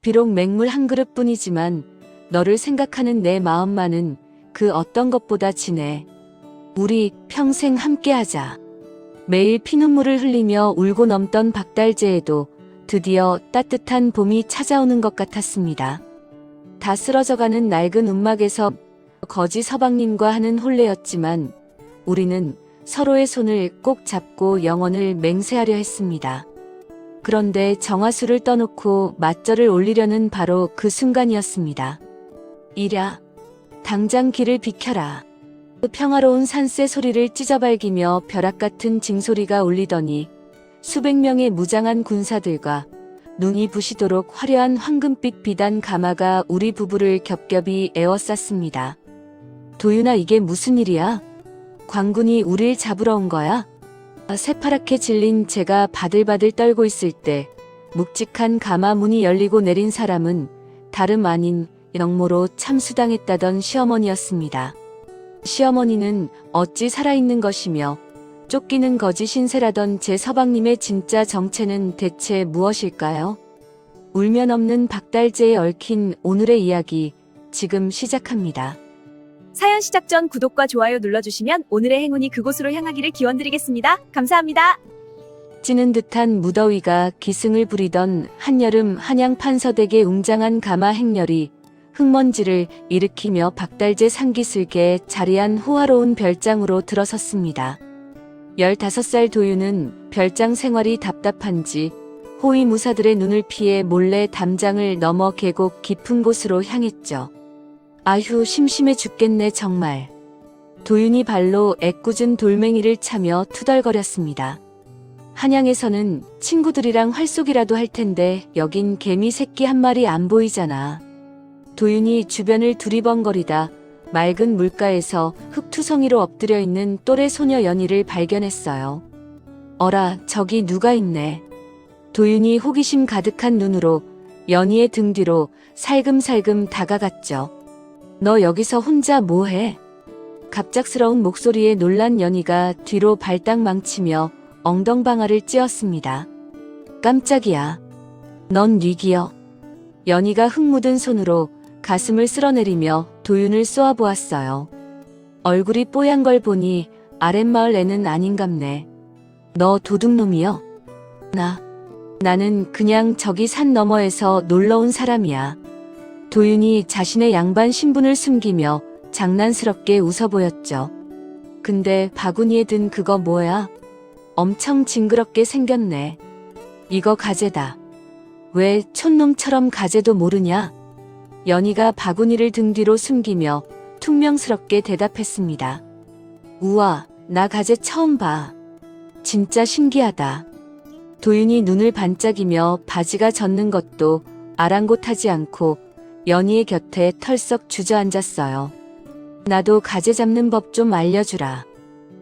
비록 맹물 한 그릇뿐이지만 너를 생각하는 내 마음만은 그 어떤 것보다 진해. 우리 평생 함께하자. 매일 피눈물을 흘리며 울고 넘던 박달재에도 드디어 따뜻한 봄이 찾아오는 것 같았습니다. 다 쓰러져가는 낡은 움막에서 거지 서방님과 하는 혼례였지만 우리는 서로의 손을 꼭 잡고 영원을 맹세하려 했습니다. 그런데 정화수를 떠놓고 맞절을 올리려는 바로 그 순간이었습니다. 이랴, 당장 길을 비켜라. 그 평화로운 산새 소리를 찢어발기며 벼락 같은 징소리가 울리더니 수백 명의 무장한 군사들과 눈이 부시도록 화려한 황금빛 비단 가마가 우리 부부를 겹겹이 에워쌌습니다. 도윤아, 이게 무슨 일이야? 광군이 우릴 잡으러 온 거야? 새파랗게 질린 제가 바들바들 떨고 있을 때 묵직한 가마 문이 열리고 내린 사람은 다름 아닌 영모로 참수당했다던 시어머니였습니다. 시어머니는 어찌 살아있는 것이며 쫓기는 거지 신세라던 제 서방님의 진짜 정체는 대체 무엇일까요? 울면 없는 박달재에 얽힌 오늘의 이야기 지금 시작합니다. 사연 시작 전 구독과 좋아요 눌러주시면 오늘의 행운이 그곳으로 향하기를 기원드리겠습니다. 감사합니다. 찌는 듯한 무더위가 기승을 부리던 한여름 한양 판서댁의 웅장한 가마 행렬이 흙먼지를 일으키며 박달재 상기슬게 자리한 호화로운 별장으로 들어섰습니다. 15살 도윤은 별장 생활이 답답한지 호위 무사들의 눈을 피해 몰래 담장을 넘어 계곡 깊은 곳으로 향했죠. 아휴, 심심해 죽겠네 정말. 도윤이 발로 애꿎은 돌멩이를 차며 투덜거렸습니다. 한양에서는 친구들이랑 활쏘기라도 할 텐데 여긴 개미 새끼 한 마리 안 보이잖아. 도윤이 주변을 두리번거리다 맑은 물가에서 흙투성이로 엎드려 있는 또래 소녀 연희를 발견했어요. 어라, 저기 누가 있네. 도윤이 호기심 가득한 눈으로 연희의 등 뒤로 살금살금 다가갔죠. 너 여기서 혼자 뭐해? 갑작스러운 목소리에 놀란 연희가 뒤로 발딱 망치며 엉덩방아를 찧었습니다. 깜짝이야. 넌 뉘기여. 연희가 흙 묻은 손으로 가슴을 쓸어내리며 도윤을 쏘아보았어요. 얼굴이 뽀얀 걸 보니 아랫마을 애는 아닌갑네. 너 도둑놈이여? 나는 그냥 저기 산 너머에서 놀러온 사람이야. 도윤이 자신의 양반 신분을 숨기며 장난스럽게 웃어 보였죠. 근데 바구니에 든 그거 뭐야? 엄청 징그럽게 생겼네. 이거 가재다. 왜 촌놈처럼 가재도 모르냐? 연희가 바구니를 등 뒤로 숨기며 퉁명스럽게 대답했습니다. 우와, 나 가재 처음 봐. 진짜 신기하다. 도윤이 눈을 반짝이며 바지가 젖는 것도 아랑곳하지 않고 연희의 곁에 털썩 주저앉았어요. 나도 가재 잡는 법 좀 알려주라.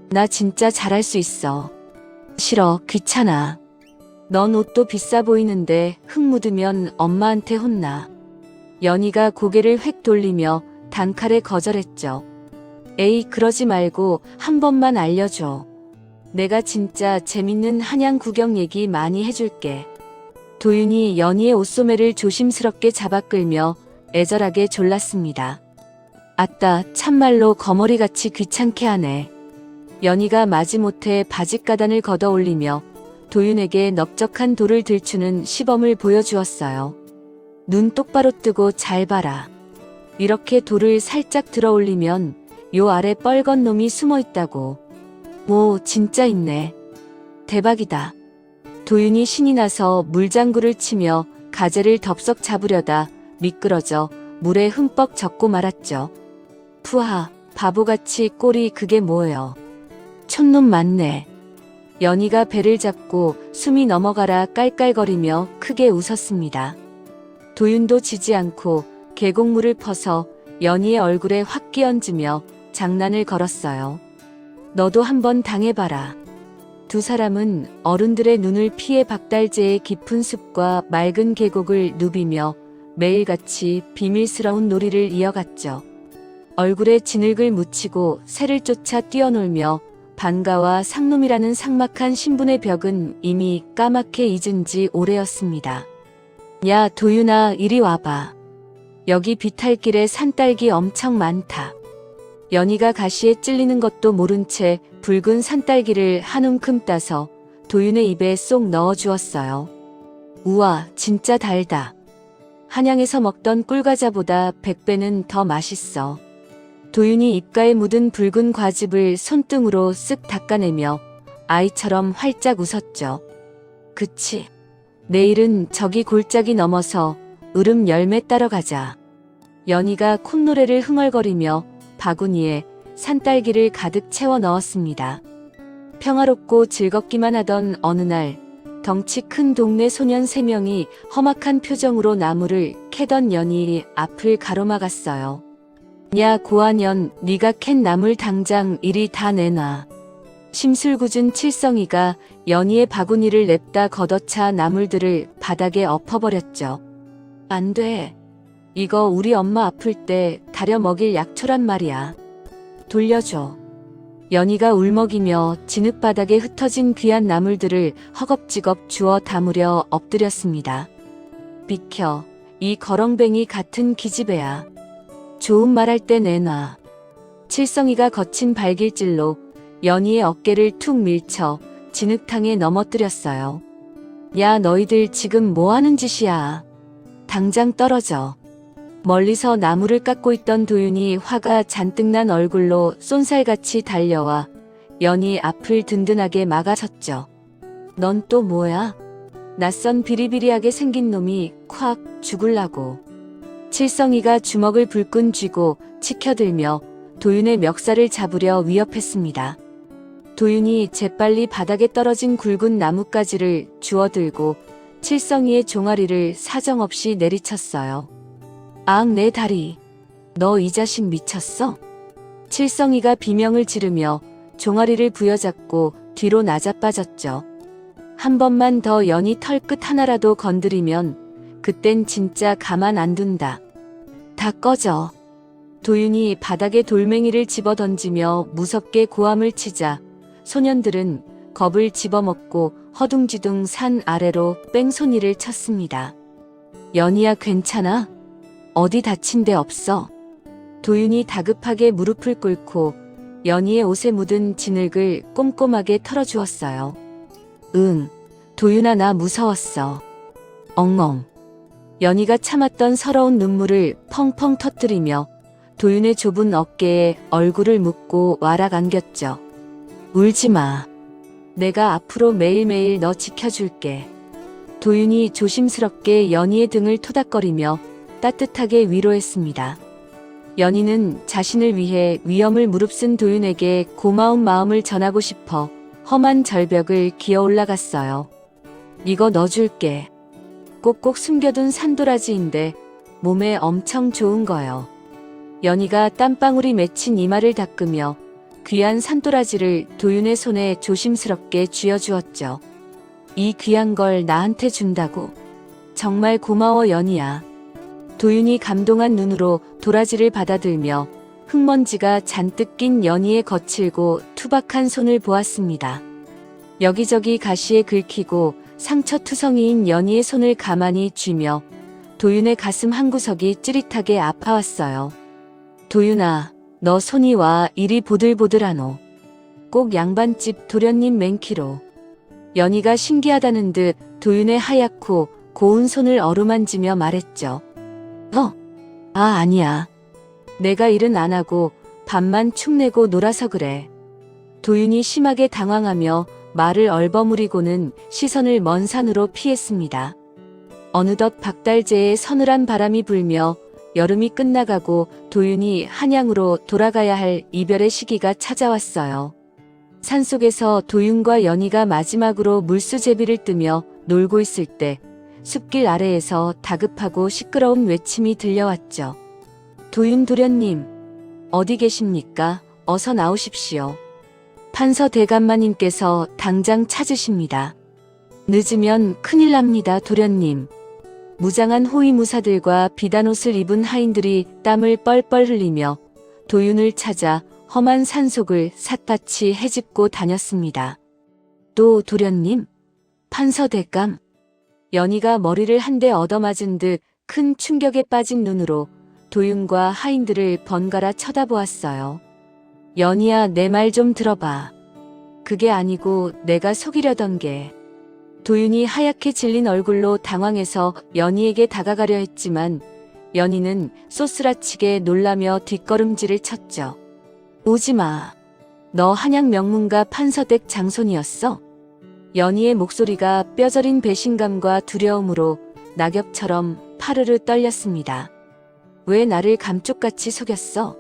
나 진짜 잘할 수 있어. 싫어, 귀찮아. 넌 옷도 비싸 보이는데 흙 묻으면 엄마한테 혼나. 연희가 고개를 획 돌리며 단칼에 거절했죠. 에이, 그러지 말고 한 번만 알려줘. 내가 진짜 재밌는 한양 구경 얘기 많이 해줄게. 도윤이 연희의 옷소매를 조심스럽게 잡아 끌며 애절하게 졸랐습니다. 아따, 참말로 거머리같이 귀찮게 하네. 연희가 마지못해 바짓가단을 걷어 올리며 도윤에게 넓적한 돌을 들추는 시범을 보여주었어요. 눈 똑바로 뜨고 잘 봐라. 이렇게 돌을 살짝 들어 올리면 요 아래 뻘건 놈이 숨어 있다고. 오, 진짜 있네. 대박이다. 도윤이 신이 나서 물장구를 치며 가재를 덥석 잡으려다 미끄러져 물에 흠뻑 젖고 말았죠. 푸하, 바보같이 꼴이 그게 뭐예요. 촌놈 맞네. 연희가 배를 잡고 숨이 넘어가라 깔깔거리며 크게 웃었습니다. 도윤도 지지 않고 계곡물을 퍼서 연희의 얼굴에 확 끼얹으며 장난을 걸었어요. 너도 한번 당해봐라. 두 사람은 어른들의 눈을 피해 박달재의 깊은 숲과 맑은 계곡을 누비며 매일같이 비밀스러운 놀이를 이어갔죠. 얼굴에 진흙을 묻히고 새를 쫓아 뛰어놀며 반가와 상놈이라는 삭막한 신분의 벽은 이미 까맣게 잊은 지 오래였습니다. 야, 도윤아, 이리 와봐. 여기 비탈길에 산딸기 엄청 많다. 연희가 가시에 찔리는 것도 모른 채 붉은 산딸기를 한 움큼 따서 도윤의 입에 쏙 넣어 주었어요. 우와, 진짜 달다. 한양에서 먹던 꿀과자보다 100배는 더 맛있어. 도윤이 입가에 묻은 붉은 과즙을 손등으로 쓱 닦아내며 아이처럼 활짝 웃었죠. 그치. 내일은 저기 골짜기 넘어서 으름 열매 따러 가자. 연희가 콧노래를 흥얼거리며 바구니에 산딸기를 가득 채워 넣었습니다. 평화롭고 즐겁기만 하던 어느 날, 덩치 큰 동네 소년 3명이 험악한 표정으로 나무를 캐던 연희 앞을 가로막았어요. 야, 고한연, 네가 캔 나물 당장 이리 다 내놔. 심술궂은 칠성이가 연희의 바구니를 냅다 걷어차 나물들을 바닥에 엎어버렸죠. 안 돼. 이거 우리 엄마 아플 때 다려 먹일 약초란 말이야. 돌려줘. 연희가 울먹이며 진흙바닥에 흩어진 귀한 나물들을 허겁지겁 주워 담으려 엎드렸습니다. 비켜. 이 거렁뱅이 같은 기집애야. 좋은 말할 때 내놔. 칠성이가 거친 발길질로 연희의 어깨를 툭 밀쳐 진흙탕에 넘어뜨렸어요. 야, 너희들 지금 뭐 하는 짓이야. 당장 떨어져. 멀리서 나무를 깎고 있던 도윤이 화가 잔뜩 난 얼굴로 쏜살같이 달려와 연희 앞을 든든하게 막아섰죠. 넌 또 뭐야? 낯선 비리비리하게 생긴 놈이 콱 죽을라고. 칠성이가 주먹을 불끈 쥐고 치켜들며 도윤의 멱살을 잡으려 위협했습니다. 도윤이 재빨리 바닥에 떨어진 굵은 나뭇가지를 주워들고 칠성이의 종아리를 사정없이 내리쳤어요. 악, 내 다리. 너 이 자식 미쳤어? 칠성이가 비명을 지르며 종아리를 부여잡고 뒤로 나자빠졌죠. 한 번만 더 연희 털끝 하나라도 건드리면 그땐 진짜 가만 안 둔다. 다 꺼져. 도윤이 바닥에 돌멩이를 집어던지며 무섭게 고함을 치자 소년들은 겁을 집어먹고 허둥지둥 산 아래로 뺑소니를 쳤습니다. 연희야, 괜찮아? 어디 다친 데 없어? 도윤이 다급하게 무릎을 꿇고 연희의 옷에 묻은 진흙을 꼼꼼하게 털어주었어요. 응, 도윤아, 나 무서웠어. 엉엉. 연희가 참았던 서러운 눈물을 펑펑 터뜨리며 도윤의 좁은 어깨에 얼굴을 묻고 와락 안겼죠. 울지 마. 내가 앞으로 매일매일 너 지켜줄게. 도윤이 조심스럽게 연희의 등을 토닥거리며 따뜻하게 위로했습니다. 연희는 자신을 위해 위험을 무릅쓴 도윤에게 고마운 마음을 전하고 싶어 험한 절벽을 기어 올라갔어요. 이거 넣어줄게. 꼭꼭 숨겨둔 산도라지인데 몸에 엄청 좋은 거요. 연희가 땀방울이 맺힌 이마를 닦으며 귀한 산도라지를 도윤의 손에 조심스럽게 쥐어주었죠. 이 귀한 걸 나한테 준다고? 정말 고마워, 연희야. 도윤이 감동한 눈으로 도라지를 받아들며 흙먼지가 잔뜩 낀 연희의 거칠고 투박한 손을 보았습니다. 여기저기 가시에 긁히고 상처투성이인 연희의 손을 가만히 쥐며 도윤의 가슴 한구석이 찌릿하게 아파왔어요. 도윤아, 너 손이 와 이리 보들보들하노. 꼭 양반집 도련님 맨키로. 연희가 신기하다는 듯 도윤의 하얗고 고운 손을 어루만지며 말했죠. 아니야. 내가 일은 안 하고 밤만 축내고 놀아서 그래. 도윤이 심하게 당황하며 말을 얼버무리고는 시선을 먼 산으로 피했습니다. 어느덧 박달재의 서늘한 바람이 불며 여름이 끝나가고 도윤이 한양으로 돌아가야 할 이별의 시기가 찾아왔어요. 산속에서 도윤과 연희가 마지막으로 물수제비를 뜨며 놀고 있을 때 숲길 아래에서 다급하고 시끄러운 외침이 들려왔죠. 도윤 도련님, 어디 계십니까? 어서 나오십시오. 판서 대감마님께서 당장 찾으십니다. 늦으면 큰일 납니다, 도련님. 무장한 호위무사들과 비단옷을 입은 하인들이 땀을 뻘뻘 흘리며 도윤을 찾아 험한 산속을 샅샅이 헤집고 다녔습니다. 또 도련님? 판서 대감? 연희가 머리를 한 대 얻어맞은 듯 큰 충격에 빠진 눈으로 도윤과 하인들을 번갈아 쳐다보았어요. 연희야, 내 말 좀 들어봐. 그게 아니고 내가 속이려던 게. 도윤이 하얗게 질린 얼굴로 당황해서 연희에게 다가가려 했지만 연희는 쏘스라치게 놀라며 뒷걸음질을 쳤죠. 오지 마. 너 한양 명문가 판서댁 장손이었어? 연희의 목소리가 뼈저린 배신감과 두려움으로 낙엽처럼 파르르 떨렸습니다. 왜 나를 감쪽같이 속였어?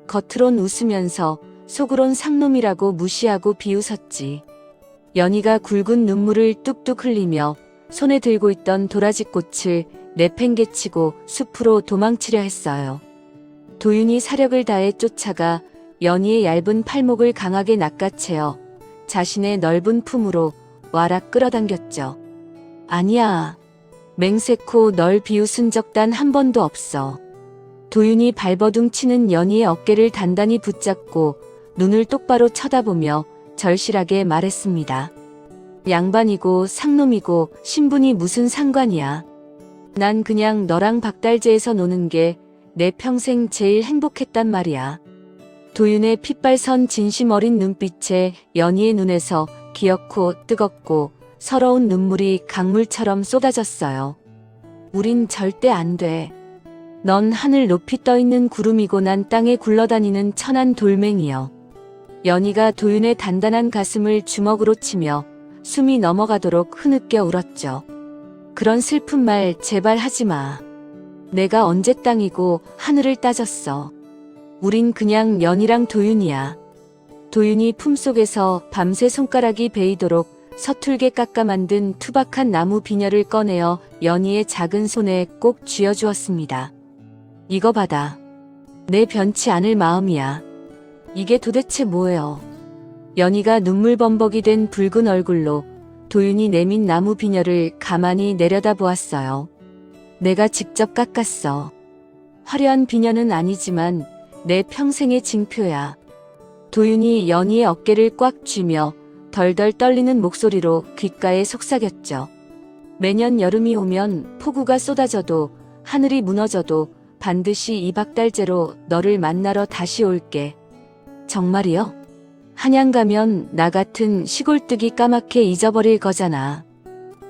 겉으론 웃으면서 속으론 상놈이라고 무시하고 비웃었지. 연희가 굵은 눈물을 뚝뚝 흘리며 손에 들고 있던 도라지꽃을 내팽개치고 숲으로 도망치려 했어요. 도윤이 사력을 다해 쫓아가 연희의 얇은 팔목을 강하게 낚아채어 자신의 넓은 품으로 와락 끌어당겼죠. 아니야. 맹세코 널 비웃은 적 단 한 번도 없어. 도윤이 발버둥 치는 연희의 어깨를 단단히 붙잡고 눈을 똑바로 쳐다보며 절실하게 말했습니다. 양반이고 상놈이고 신분이 무슨 상관이야. 난 그냥 너랑 박달재에서 노는 게 내 평생 제일 행복했단 말이야. 도윤의 핏발선 진심 어린 눈빛에 연희의 눈에서 기어코 뜨겁고 서러운 눈물이 강물처럼 쏟아졌어요. 우린 절대 안 돼. 넌 하늘 높이 떠있는 구름이고 난 땅에 굴러다니는 천한 돌멩이여. 연희가 도윤의 단단한 가슴을 주먹으로 치며 숨이 넘어가도록 흐느껴 울었죠. 그런 슬픈 말 제발 하지 마. 내가 언제 땅이고 하늘을 따졌어. 우린 그냥 연희랑 도윤이야. 도윤이 품속에서 밤새 손가락이 베이도록 서툴게 깎아 만든 투박한 나무 비녀를 꺼내어 연희의 작은 손에 꼭 쥐어주었습니다. 이거 받아. 내 변치 않을 마음이야. 이게 도대체 뭐예요? 연희가 눈물범벅이 된 붉은 얼굴로 도윤이 내민 나무 비녀를 가만히 내려다보았어요. 내가 직접 깎았어. 화려한 비녀는 아니지만 내 평생의 징표야. 도윤이 연희의 어깨를 꽉 쥐며 덜덜 떨리는 목소리로 귓가에 속삭였죠. 매년 여름이 오면 폭우가 쏟아져도 하늘이 무너져도 반드시 이 박달재로 너를 만나러 다시 올게. 정말이요? 한양 가면 나 같은 시골뜨기 까맣게 잊어버릴 거잖아.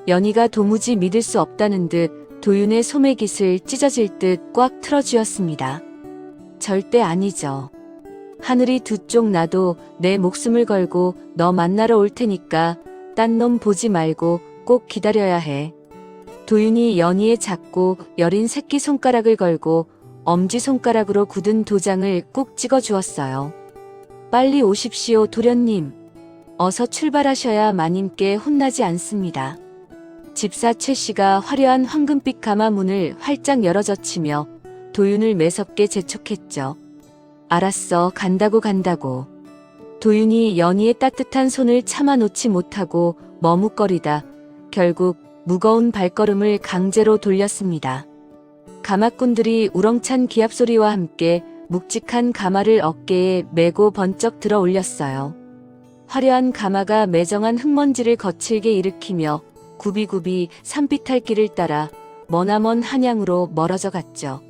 연희가 도무지 믿을 수 없다는 듯 도윤의 소매깃을 찢어질 듯 꽉 틀어쥐었습니다. 절대 아니죠. 하늘이 두 쪽 나도 내 목숨을 걸고 너 만나러 올 테니까 딴 놈 보지 말고 꼭 기다려야 해. 도윤이 연희의 작고 여린 새끼손가락을 걸고 엄지손가락으로 굳은 도장을 꾹 찍어주었어요. 빨리 오십시오, 도련님. 어서 출발하셔야 마님께 혼나지 않습니다. 집사 최 씨가 화려한 황금빛 가마문을 활짝 열어젖히며 도윤을 매섭게 재촉했죠. 알았어, 간다고. 도윤이 연희의 따뜻한 손을 참아 놓지 못하고 머뭇거리다 결국 무거운 발걸음을 강제로 돌렸습니다. 가마꾼들이 우렁찬 기합소리와 함께 묵직한 가마를 어깨에 메고 번쩍 들어 올렸어요. 화려한 가마가 매정한 흙먼지를 거칠게 일으키며 굽이굽이 산비탈 길을 따라 머나먼 한양으로 멀어져 갔죠.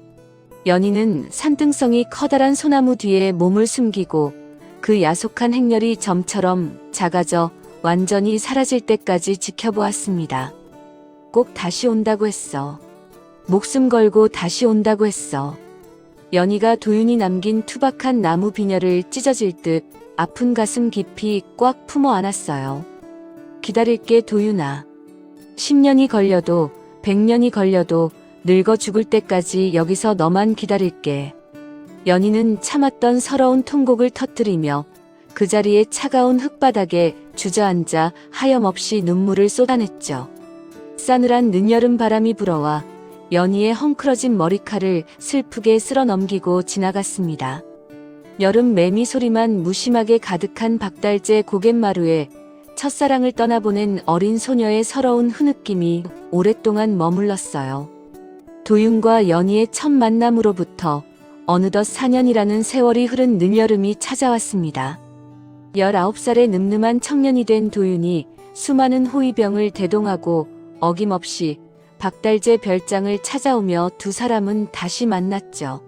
연희는 산등성이 커다란 소나무 뒤에 몸을 숨기고 그 야속한 행렬이 점처럼 작아져 완전히 사라질 때까지 지켜보았습니다. 꼭 다시 온다고 했어. 목숨 걸고 다시 온다고 했어. 연희가 도윤이 남긴 투박한 나무 비녀를 찢어질 듯 아픈 가슴 깊이 꽉 품어 안았어요. 기다릴게, 도윤아. 10년이 걸려도 100년이 걸려도 늙어 죽을 때까지 여기서 너만 기다릴게. 연희는 참았던 서러운 통곡을 터뜨리며 그 자리에 차가운 흙바닥에 주저앉아 하염없이 눈물을 쏟아냈죠. 싸늘한 늦여름 바람이 불어와 연희의 헝클어진 머리칼을 슬프게 쓸어 넘기고 지나갔습니다. 여름 매미 소리만 무심하게 가득한 박달재 고갯마루에 첫사랑을 떠나보낸 어린 소녀의 서러운 흐느낌이 오랫동안 머물렀어요. 도윤과 연희의 첫 만남으로부터 어느덧 4년이라는 세월이 흐른 늦여름이 찾아왔습니다. 19살의 늠름한 청년이 된 도윤이 수많은 호위병을 대동하고 어김없이 박달재 별장을 찾아오며 두 사람은 다시 만났죠.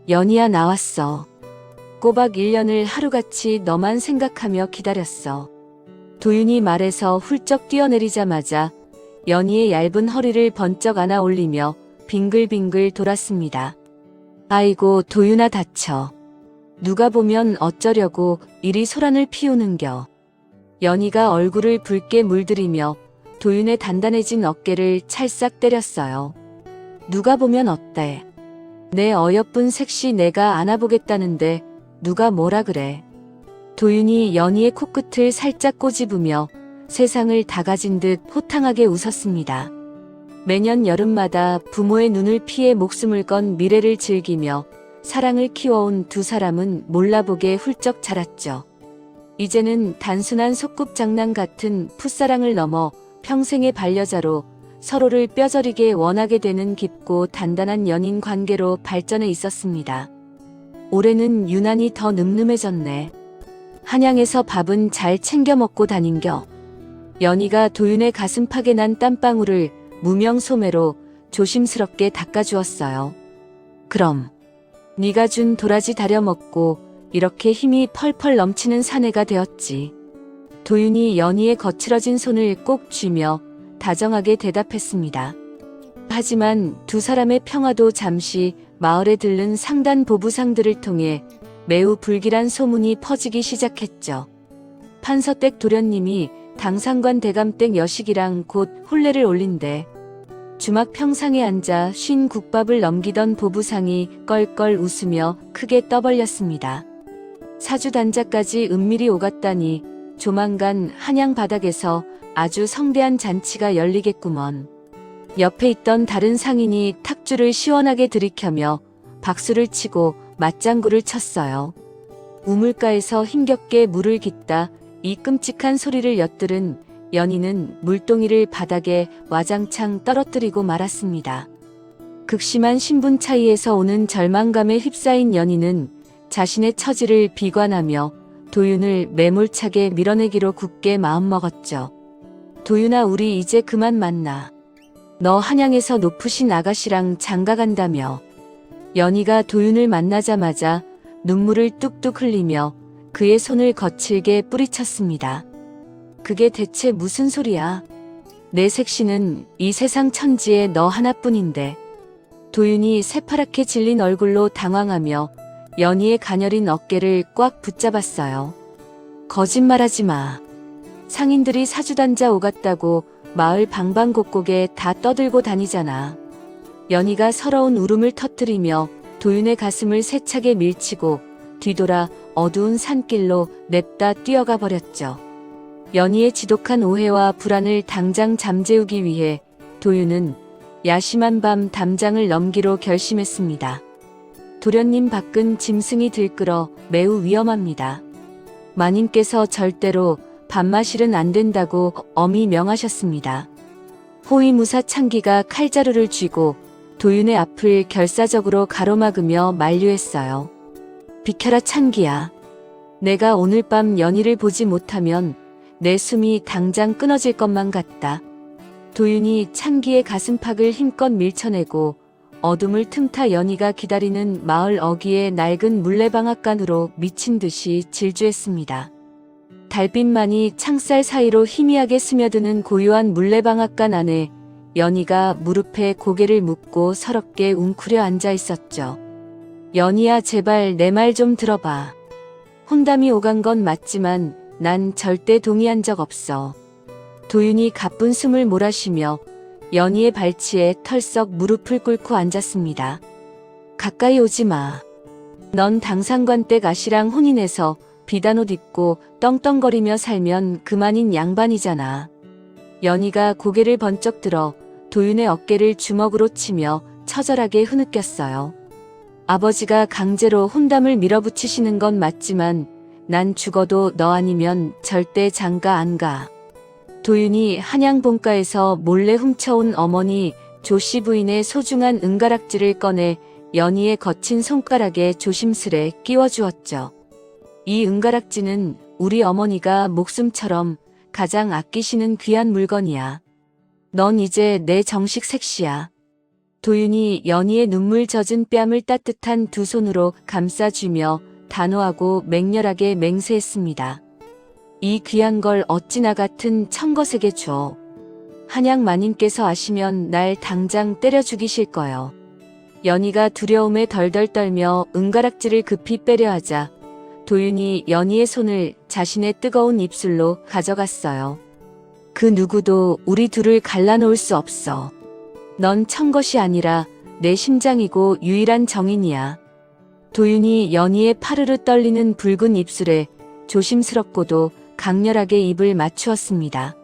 연희야, 나왔어. 꼬박 1년을 하루같이 너만 생각하며 기다렸어. 도윤이 말에서 훌쩍 뛰어내리자마자 연희의 얇은 허리를 번쩍 안아 올리며 빙글빙글 돌았습니다. 아이고, 도윤아, 다쳐. 누가 보면 어쩌려고 이리 소란을 피우는겨. 연희가 얼굴을 붉게 물들이며 도윤의 단단해진 어깨를 찰싹 때렸어요. 누가 보면 어때? 내 어여쁜 색시 내가 안아보겠다는데 누가 뭐라 그래. 도윤이 연희의 코끝을 살짝 꼬집으며 세상을 다 가진 듯 호탕하게 웃었습니다. 매년 여름마다 부모의 눈을 피해 목숨을 건 미래를 즐기며 사랑을 키워온 두 사람은 몰라보게 훌쩍 자랐죠. 이제는 단순한 소꿉장난 같은 풋사랑을 넘어 평생의 반려자로 서로를 뼈저리게 원하게 되는 깊고 단단한 연인 관계로 발전해 있었습니다. 올해는 유난히 더 늠름해졌네. 한양에서 밥은 잘 챙겨 먹고 다닌겨. 연희가 도윤의 가슴팍에 난 땀방울을 무명 소매로 조심스럽게 닦아주었어요. 그럼 네가 준 도라지 다려 먹고 이렇게 힘이 펄펄 넘치는 사내가 되었지. 도윤이 연희의 거칠어진 손을 꼭 쥐며 다정하게 대답했습니다. 하지만 두 사람의 평화도 잠시 마을에 들른 상단 보부상들을 통해 매우 불길한 소문이 퍼지기 시작했죠. 판서댁 도련님이 당상관 대감댁 여식이랑 곧 혼례를 올린대. 주막 평상에 앉아 쉰 국밥을 넘기던 보부상이 껄껄 웃으며 크게 떠벌렸습니다. 사주단자까지 은밀히 오갔다니 조만간 한양 바닥에서 아주 성대한 잔치가 열리겠구먼. 옆에 있던 다른 상인이 탁주를 시원하게 들이켜며 박수를 치고 맞장구를 쳤어요. 우물가에서 힘겹게 물을 깃다 이 끔찍한 소리를 엿들은 연희는 물동이를 바닥에 와장창 떨어뜨리고 말았습니다. 극심한 신분 차이에서 오는 절망감에 휩싸인 연희는 자신의 처지를 비관하며 도윤을 매몰차게 밀어내기로 굳게 마음먹었죠. 도윤아, 우리 이제 그만 만나. 너 한양에서 높으신 아가씨랑 장가간다며. 연희가 도윤을 만나자마자 눈물을 뚝뚝 흘리며 그의 손을 거칠게 뿌리쳤습니다. 그게 대체 무슨 소리야? 내 색시는 이 세상 천지에 너 하나뿐인데. 도윤이 새파랗게 질린 얼굴로 당황하며 연희의 가녀린 어깨를 꽉 붙잡았어요. 거짓말하지 마. 상인들이 사주단자 오갔다고 마을 방방곡곡에 다 떠들고 다니잖아. 연희가 서러운 울음을 터뜨리며 도윤의 가슴을 세차게 밀치고 뒤돌아 어두운 산길로 냅다 뛰어가 버렸죠. 연희의 지독한 오해와 불안을 당장 잠재우기 위해 도윤은 야심한 밤 담장을 넘기로 결심했습니다. 도련님 밖은 짐승이 들끓어 매우 위험합니다. 마님께서 절대로 밤마실은 안 된다고 엄히 명하셨습니다. 호위무사 창기가 칼자루를 쥐고 도윤의 앞을 결사적으로 가로막으며 만류했어요. 비켜라, 창기야. 내가 오늘 밤 연희를 보지 못하면 내 숨이 당장 끊어질 것만 같다. 도윤이 창기의 가슴팍을 힘껏 밀쳐내고 어둠을 틈타 연희가 기다리는 마을 어귀의 낡은 물레방앗간으로 미친 듯이 질주했습니다. 달빛만이 창살 사이로 희미하게 스며드는 고요한 물레방앗간 안에 연희가 무릎에 고개를 묻고 서럽게 웅크려 앉아 있었죠. 연희야, 제발 내 말 좀 들어봐. 혼담이 오간 건 맞지만 난 절대 동의한 적 없어. 도윤이 가쁜 숨을 몰아쉬며 연희의 발치에 털썩 무릎을 꿇고 앉았습니다. 가까이 오지 마. 넌 당상관 댁 아씨랑 혼인해서 비단옷 입고 떵떵거리며 살면 그만인 양반이잖아. 연희가 고개를 번쩍 들어 도윤의 어깨를 주먹으로 치며 처절하게 흐느꼈어요. 아버지가 강제로 혼담을 밀어붙이시는 건 맞지만 난 죽어도 너 아니면 절대 장가 안 가. 도윤이 한양 본가에서 몰래 훔쳐온 어머니 조씨 부인의 소중한 은가락지를 꺼내 연희의 거친 손가락에 조심스레 끼워주었죠. 이 은가락지는 우리 어머니가 목숨처럼 가장 아끼시는 귀한 물건이야. 넌 이제 내 정식 색시야. 도윤이 연희의 눈물 젖은 뺨을 따뜻한 두 손으로 감싸주며 단호하고 맹렬하게 맹세했습니다. 이 귀한 걸 어찌나 같은 청거세게 줘. 한양 마님께서 아시면 날 당장 때려 죽이실 거요. 연희가 두려움에 덜덜 떨며 은가락지를 급히 빼려 하자 도윤이 연희의 손을 자신의 뜨거운 입술로 가져갔어요. 그 누구도 우리 둘을 갈라놓을 수 없어. 넌 청것이 아니라 내 심장이고 유일한 정인이야. 도윤이 연희의 파르르 떨리는 붉은 입술에 조심스럽고도 강렬하게 입을 맞추었습니다.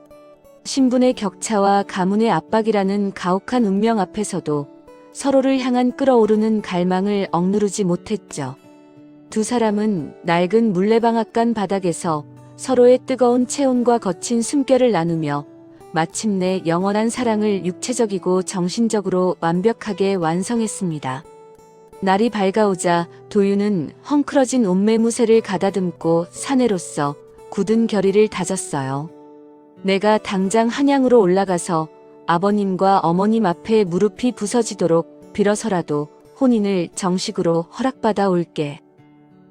신분의 격차와 가문의 압박이라는 가혹한 운명 앞에서도 서로를 향한 끓어오르는 갈망을 억누르지 못했죠. 두 사람은 낡은 물레방앗간 바닥에서 서로의 뜨거운 체온과 거친 숨결을 나누며 마침내 영원한 사랑을 육체적이고 정신적으로 완벽하게 완성했습니다. 날이 밝아오자 도윤은 헝클어진 옷매무새를 가다듬고 사내로서 굳은 결의를 다졌어요. 내가 당장 한양으로 올라가서 아버님과 어머님 앞에 무릎이 부서지도록 빌어서라도 혼인을 정식으로 허락받아 올게.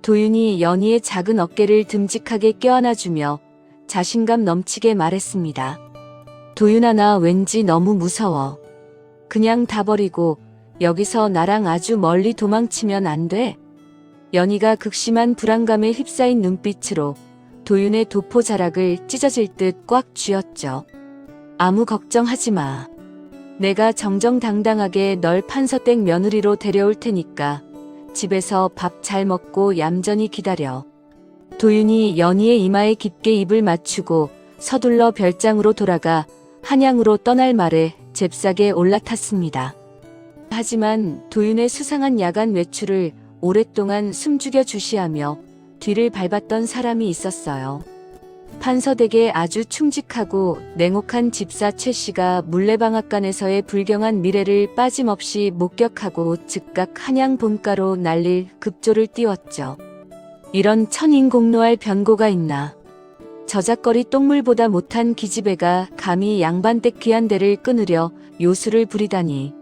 도윤이 연희의 작은 어깨를 듬직하게 껴안아주며 자신감 넘치게 말했습니다. 도윤아, 나 왠지 너무 무서워. 그냥 다 버리고 여기서 나랑 아주 멀리 도망치면 안 돼? 연희가 극심한 불안감에 휩싸인 눈빛으로 도윤의 도포 자락을 찢어질 듯 꽉 쥐었죠. 아무 걱정하지 마. 내가 정정당당하게 널 판서댁 며느리로 데려올 테니까 집에서 밥 잘 먹고 얌전히 기다려. 도윤이 연희의 이마에 깊게 입을 맞추고 서둘러 별장으로 돌아가 한양으로 떠날 말에 잽싸게 올라탔습니다. 하지만 도윤의 수상한 야간 외출을 오랫동안 숨죽여 주시하며 뒤를 밟았던 사람이 있었어요. 판서댁에 아주 충직하고 냉혹한 집사 최 씨가 물레방앗간에서의 불경한 미래를 빠짐없이 목격하고 즉각 한양 본가로 날릴 급조를 띄웠죠. 이런 천인공노할 변고가 있나. 저작거리 똥물보다 못한 기집애가 감히 양반댁 귀한 데를 끊으려 요술을 부리다니.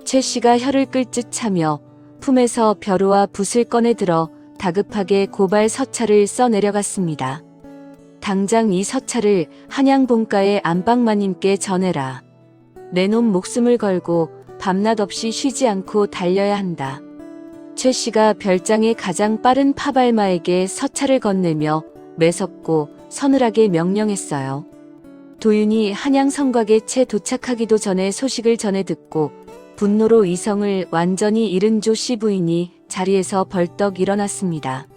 최 씨가 혀를 끌 듯 차며 품에서 벼루와 붓을 꺼내 들어 다급하게 고발 서찰을 써내려갔습니다. 당장 이 서찰을 한양 본가의 안방마님께 전해라. 내 놈 목숨을 걸고 밤낮 없이 쉬지 않고 달려야 한다. 최 씨가 별장의 가장 빠른 파발마에게 서찰을 건네며 매섭고 서늘하게 명령했어요. 도윤이 한양 성곽에 채 도착하기도 전에 소식을 전해 듣고 분노로 이성을 완전히 잃은 조 씨 부인이 자리에서 벌떡 일어났습니다.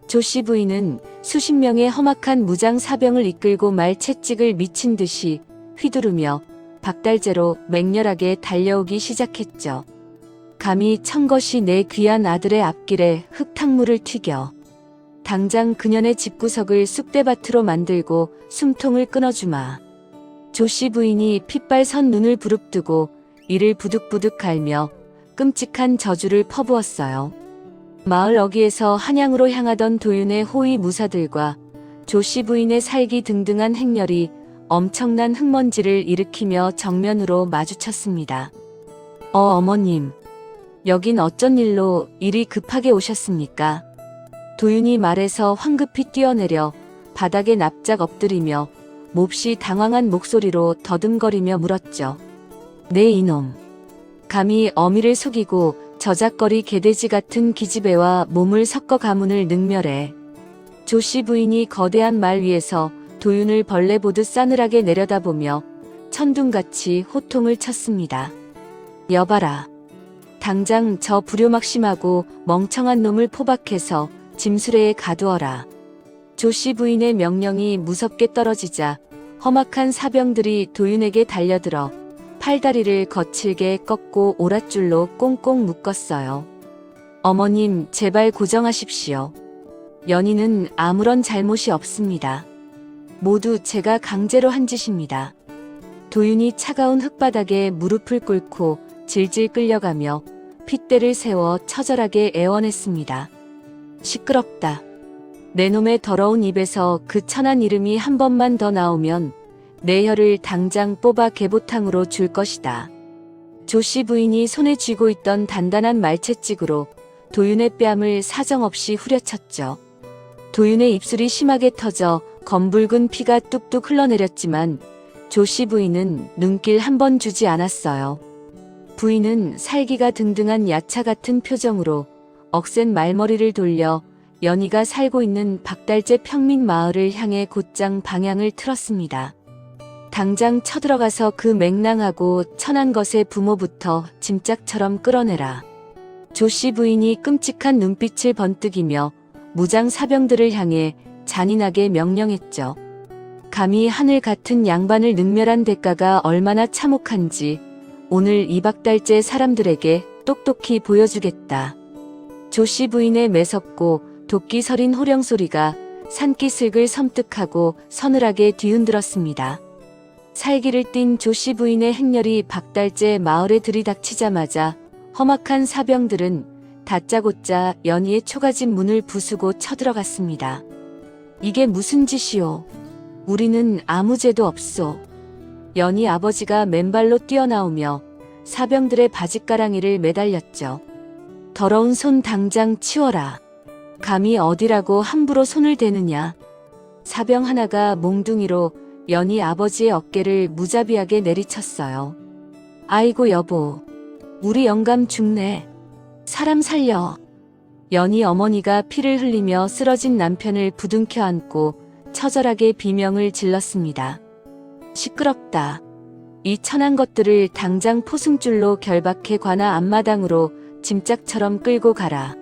조 씨 부인은 수십 명의 험악한 무장 사병을 이끌고 말 채찍을 미친 듯이 휘두르며 박달재로 맹렬하게 달려오기 시작했죠. 감히 청것이 내 귀한 아들의 앞길에 흙탕물을 튀겨. 당장 그년의 집구석을 쑥대밭으로 만들고 숨통을 끊어주마. 조 씨 부인이 핏발 선 눈을 부릅뜨고 이를 부득부득 갈며 끔찍한 저주를 퍼부었어요. 마을 어귀에서 한양으로 향하던 도윤의 호위 무사들과 조 씨 부인의 살기 등등한 행렬이 엄청난 흙먼지를 일으키며 정면으로 마주쳤습니다. 어머님, 여긴 어쩐 일로 이리 급하게 오셨습니까? 도윤이 말에서 황급히 뛰어내려 바닥에 납작 엎드리며 몹시 당황한 목소리로 더듬거리며 물었죠. 네 이놈. 감히 어미를 속이고 저작거리 개돼지 같은 기집애와 몸을 섞어 가문을 능멸해. 조 씨 부인이 거대한 말 위에서 도윤을 벌레 보듯 싸늘하게 내려다보며 천둥같이 호통을 쳤습니다. 여봐라. 당장 저 불효막심하고 멍청한 놈을 포박해서 짐수레에 가두어라. 조 씨 부인의 명령이 무섭게 떨어지자 험악한 사병들이 도윤에게 달려들어 팔다리를 거칠게 꺾고 오랏줄로 꽁꽁 묶었어요. 어머님, 제발 고정하십시오. 연희는 아무런 잘못이 없습니다. 모두 제가 강제로 한 짓입니다. 도윤이 차가운 흙바닥에 무릎을 꿇고 질질 끌려가며 핏대를 세워 처절하게 애원했습니다. 시끄럽다. 내 놈의 더러운 입에서 그 천한 이름이 한 번만 더 나오면 내 혀를 당장 뽑아 개보탕으로 줄 것이다. 조씨 부인이 손에 쥐고 있던 단단한 말채찍으로 도윤의 뺨을 사정없이 후려쳤죠. 도윤의 입술이 심하게 터져 검붉은 피가 뚝뚝 흘러내렸지만 조씨 부인은 눈길 한 번 주지 않았어요. 부인은 살기가 등등한 야차 같은 표정으로 억센 말머리를 돌려 연희가 살고 있는 박달재 평민 마을을 향해 곧장 방향을 틀었습니다. 당장 쳐들어가서 그 맹랑하고 천한 것의 부모부터 짐짝처럼 끌어내라. 조씨 부인이 끔찍한 눈빛을 번뜩이며 무장 사병들을 향해 잔인하게 명령했죠. 감히 하늘 같은 양반을 능멸한 대가가 얼마나 참혹한지 오늘 이 박달재 사람들에게 똑똑히 보여주겠다. 조씨 부인의 매섭고 도끼 서린 호령소리가 산기슭을 섬뜩하고 서늘하게 뒤흔들었습니다. 살기를 띤 조씨 부인의 행렬이 박달재 마을에 들이닥치자마자 험악한 사병들은 다짜고짜 연희의 초가집 문을 부수고 쳐들어갔습니다. 이게 무슨 짓이오? 우리는 아무 죄도 없소. 연희 아버지가 맨발로 뛰어나오며 사병들의 바짓가랑이를 매달렸죠. 더러운 손 당장 치워라. 감히 어디라고 함부로 손을 대느냐. 사병 하나가 몽둥이로 연희 아버지의 어깨를 무자비하게 내리쳤어요. 아이고 여보, 우리 영감 죽네. 사람 살려. 연희 어머니가 피를 흘리며 쓰러진 남편을 부둥켜 안고 처절하게 비명을 질렀습니다. 시끄럽다. 이 천한 것들을 당장 포승줄로 결박해 관아 앞마당으로 짐짝처럼 끌고 가라.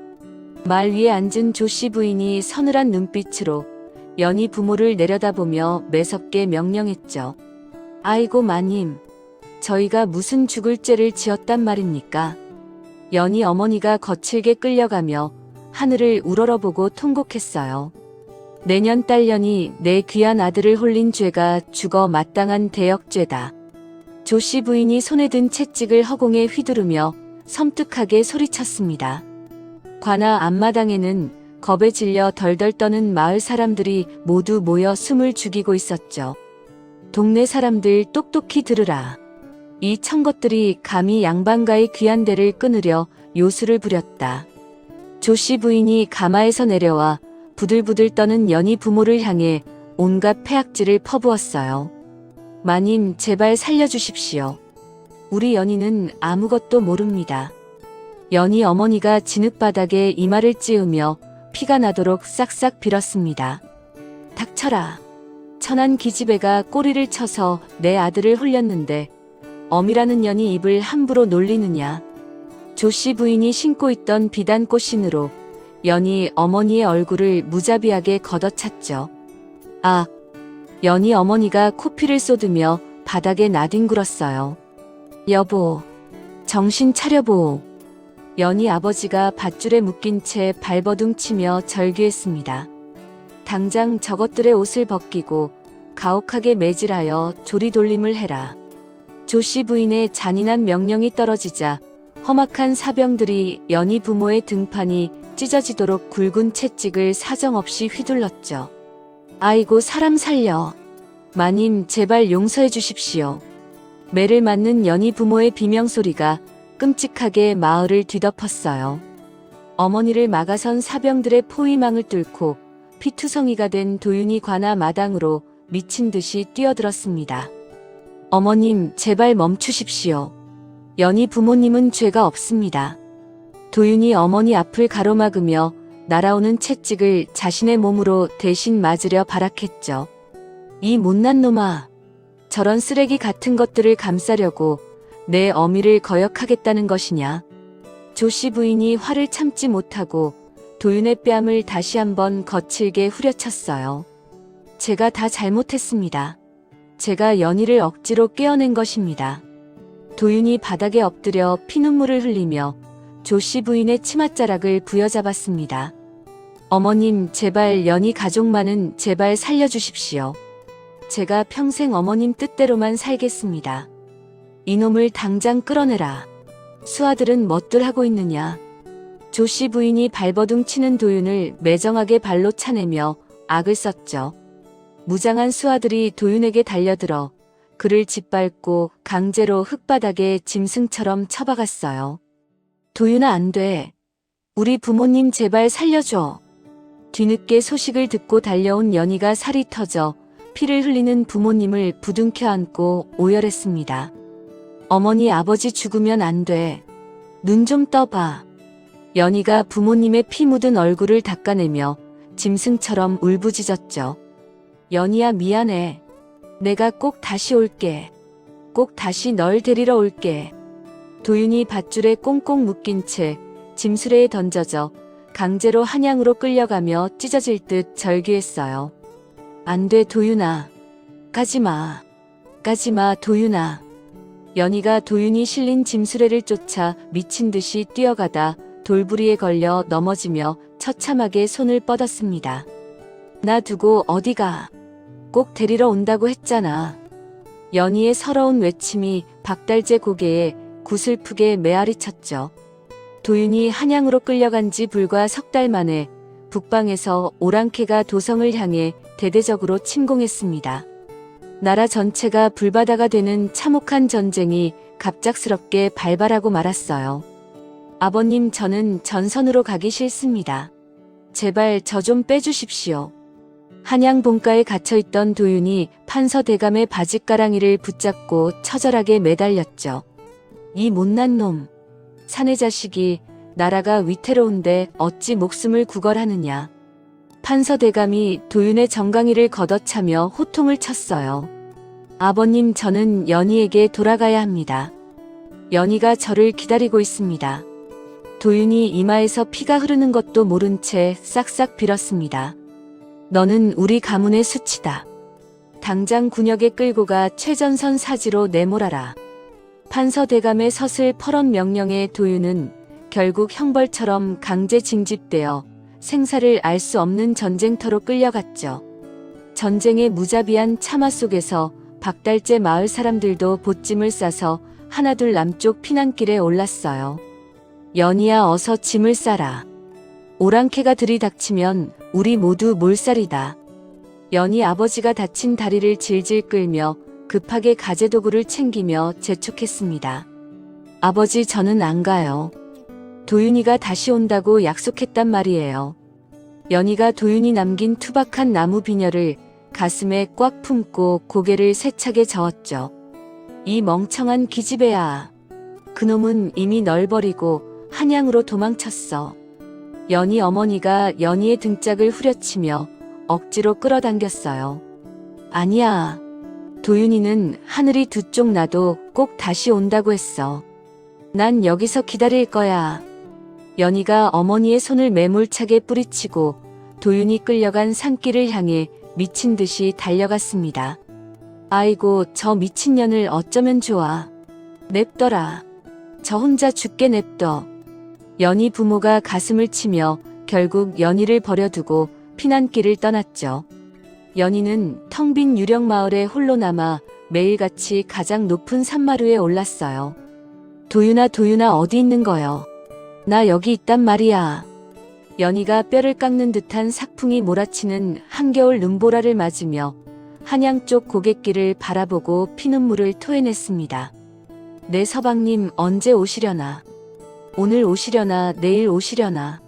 말 위에 앉은 조씨 부인이 서늘한 눈빛으로 연희 부모를 내려다보며 매섭게 명령했죠. 아이고 마님, 저희가 무슨 죽을 죄를 지었단 말입니까? 연희 어머니가 거칠게 끌려가며 하늘을 우러러보고 통곡했어요. 내년 딸년이 내 귀한 아들을 홀린 죄가 죽어 마땅한 대역죄다. 조씨 부인이 손에 든 채찍을 허공에 휘두르며 섬뜩하게 소리쳤습니다. 관아 앞마당에는 겁에 질려 덜덜 떠는 마을 사람들이 모두 모여 숨을 죽이고 있었죠. 동네 사람들 똑똑히 들으라. 이 천것들이 감히 양반가의 귀한 대를 끊으려 요술을 부렸다. 조씨 부인이 가마에서 내려와 부들부들 떠는 연희 부모를 향해 온갖 폐악질을 퍼부었어요. 마님 제발 살려주십시오. 우리 연희는 아무것도 모릅니다. 연희 어머니가 진흙바닥에 이마를 찌우며 피가 나도록 싹싹 빌었습니다. 닥쳐라. 천한 기집애가 꼬리를 쳐서 내 아들을 홀렸는데 어미라는 년이 입을 함부로 놀리느냐. 조씨 부인이 신고 있던 비단 꽃신으로 연희 어머니의 얼굴을 무자비하게 걷어찼죠. 아! 연희 어머니가 코피를 쏟으며 바닥에 나뒹굴었어요. 여보, 정신 차려보오. 연희 아버지가 밧줄에 묶인 채 발버둥 치며 절규했습니다. 당장 저것들의 옷을 벗기고 가혹하게 매질하여 조리돌림을 해라. 조씨 부인의 잔인한 명령이 떨어지자 험악한 사병들이 연희 부모의 등판이 찢어지도록 굵은 채찍을 사정없이 휘둘렀죠. 아이고 사람 살려. 마님 제발 용서해 주십시오. 매를 맞는 연희 부모의 비명소리가 끔찍하게 마을을 뒤덮었어요. 어머니를 막아선 사병들의 포위망을 뚫고 피투성이가 된 도윤이 관아 마당으로 미친 듯이 뛰어들었습니다. 어머님 제발 멈추십시오. 연희 부모님은 죄가 없습니다. 도윤이 어머니 앞을 가로막으며 날아오는 채찍을 자신의 몸으로 대신 맞으려 발악했죠. 이 못난 놈아. 저런 쓰레기 같은 것들을 감싸려고 내 어미를 거역하겠다는 것이냐. 조씨 부인이 화를 참지 못하고 도윤의 뺨을 다시 한번 거칠게 후려쳤어요. 제가 다 잘못했습니다. 제가 연희를 억지로 깨어낸 것입니다. 도윤이 바닥에 엎드려 피눈물을 흘리며 조씨 부인의 치맛자락을 부여잡았습니다. 어머님 제발 연희 가족만은 제발 살려주십시오. 제가 평생 어머님 뜻대로만 살겠습니다. 이놈을 당장 끌어내라. 수아들은 뭣들 하고 있느냐. 조씨 부인이 발버둥 치는 도윤을 매정하게 발로 차내며 악을 썼죠. 무장한 수하들이 도윤에게 달려들어 그를 짓밟고 강제로 흙바닥에 짐승처럼 처박았어요. 도윤아, 안 돼. 우리 부모님 제발 살려줘. 뒤늦게 소식을 듣고 달려온 연희가 살이 터져 피를 흘리는 부모님을 부둥켜 안고 오열했습니다. 어머니, 아버지 죽으면 안 돼. 눈 좀 떠봐. 연희가 부모님의 피 묻은 얼굴을 닦아내며 짐승처럼 울부짖었죠. 연희야, 미안해. 내가 꼭 다시 올게. 꼭 다시 널 데리러 올게. 도윤이 밧줄에 꽁꽁 묶인 채 짐수레에 던져져 강제로 한양으로 끌려가며 찢어질 듯 절규했어요. 안 돼, 도윤아. 가지마. 가지마, 도윤아. 연희가 도윤이 실린 짐수레를 쫓아 미친 듯이 뛰어가다 돌부리에 걸려 넘어지며 처참하게 손을 뻗었습니다. 나 두고 어디 가? 꼭 데리러 온다고 했잖아. 연희의 서러운 외침이 박달재 고개에 구슬프게 메아리쳤죠. 도윤이 한양으로 끌려간 지 불과 석 달 만에 북방에서 오랑캐가 도성을 향해 대대적으로 침공했습니다. 나라 전체가 불바다가 되는 참혹한 전쟁이 갑작스럽게 발발하고 말았어요. 아버님, 저는 전선으로 가기 싫습니다. 제발 저 좀 빼주십시오. 한양 본가에 갇혀있던 도윤이 판서 대감의 바짓가랑이를 붙잡고 처절하게 매달렸죠. 이 못난 놈. 사내 자식이 나라가 위태로운데 어찌 목숨을 구걸하느냐. 판서 대감이 도윤의 정강이를 걷어차며 호통을 쳤어요. 아버님, 저는 연희에게 돌아가야 합니다. 연희가 저를 기다리고 있습니다. 도윤이 이마에서 피가 흐르는 것도 모른 채 싹싹 빌었습니다. 너는 우리 가문의 수치다. 당장 군역에 끌고 가 최전선 사지로 내몰아라. 판서 대감의 서슬 퍼런 명령에 도윤은 결국 형벌처럼 강제 징집되어 생사를 알 수 없는 전쟁터로 끌려갔죠. 전쟁의 무자비한 참화 속에서 박달재 마을 사람들도 보찜을 싸서 하나둘 남쪽 피난길에 올랐어요. 연희야, 어서 짐을 싸라. 오랑캐가 들이닥치면 우리 모두 몰살이다. 연희 아버지가 다친 다리를 질질 끌며 급하게 가재도구를 챙기며 재촉했습니다. 아버지, 저는 안 가요. 도윤이가 다시 온다고 약속했단 말이에요. 연희가 도윤이 남긴 투박한 나무 비녀를 가슴에 꽉 품고 고개를 세차게 저었죠. 이 멍청한 기집애야. 그놈은 이미 널 버리고 한양으로 도망쳤어. 연희 어머니가 연희의 등짝을 후려치며 억지로 끌어당겼어요. 아니야. 도윤이는 하늘이 두 쪽 나도 꼭 다시 온다고 했어. 난 여기서 기다릴 거야. 연희가 어머니의 손을 매몰차게 뿌리치고 도윤이 끌려간 산길을 향해 미친 듯이 달려갔습니다. 아이고, 저 미친년을 어쩌면 좋아. 냅둬라. 저 혼자 죽게 냅둬. 연희 부모가 가슴을 치며 결국 연희를 버려두고 피난길을 떠났죠. 연희는 텅 빈 유령마을에 홀로 남아 매일같이 가장 높은 산마루에 올랐어요. 도윤아, 도윤아, 어디 있는 거여? 나 여기 있단 말이야. 연희가 뼈를 깎는 듯한 삭풍이 몰아치는 한겨울 눈보라를 맞으며 한양 쪽 고갯길을 바라보고 피눈물을 토해냈습니다. 내 서방님, 언제 오시려나? 오늘 오시려나, 내일 오시려나?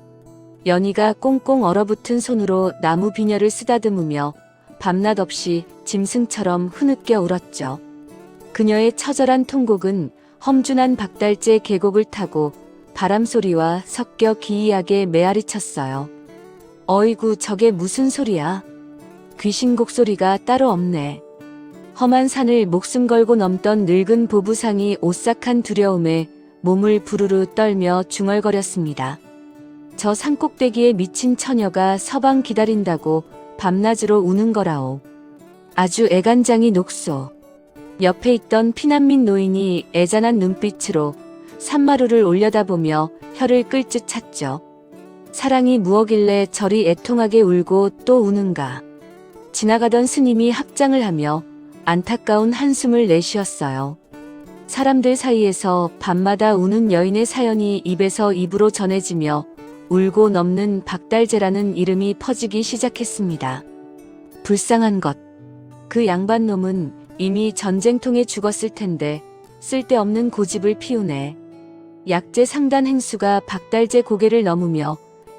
연희가 꽁꽁 얼어붙은 손으로 나무 비녀를 쓰다듬으며 밤낮 없이 짐승처럼 흐느껴 울었죠. 그녀의 처절한 통곡은 험준한 박달재 계곡을 타고 바람소리와 섞여 기이하게 메아리쳤어요. 어이구, 저게 무슨 소리야? 귀신 곡소리가 따로 없네. 험한 산을 목숨 걸고 넘던 늙은 보부상이 오싹한 두려움에 몸을 부르르 떨며 중얼거렸습니다. 저 산꼭대기에 미친 처녀가 서방 기다린다고 밤낮으로 우는 거라오. 아주 애간장이 녹소. 옆에 있던 피난민 노인이 애잔한 눈빛으로 산마루를 올려다보며 혀를 끌듯 찼죠. 사랑이 무엇길래 저리 애통하게 울고 또 우는가. 지나가던 스님이 합장을 하며 안타까운 한숨을 내쉬었어요. 사람들 사이에서 밤마다 우는 여인의 사연이 입에서 입으로 전해지며 울고 넘는 박달재라는 이름이 퍼지기 시작했습니다. 불쌍한 것. 그 양반놈은 이미 전쟁통에 죽었을 텐데 쓸데없는 고집을 피우네. 약재 상단 행수가 박달재 고개를 넘으며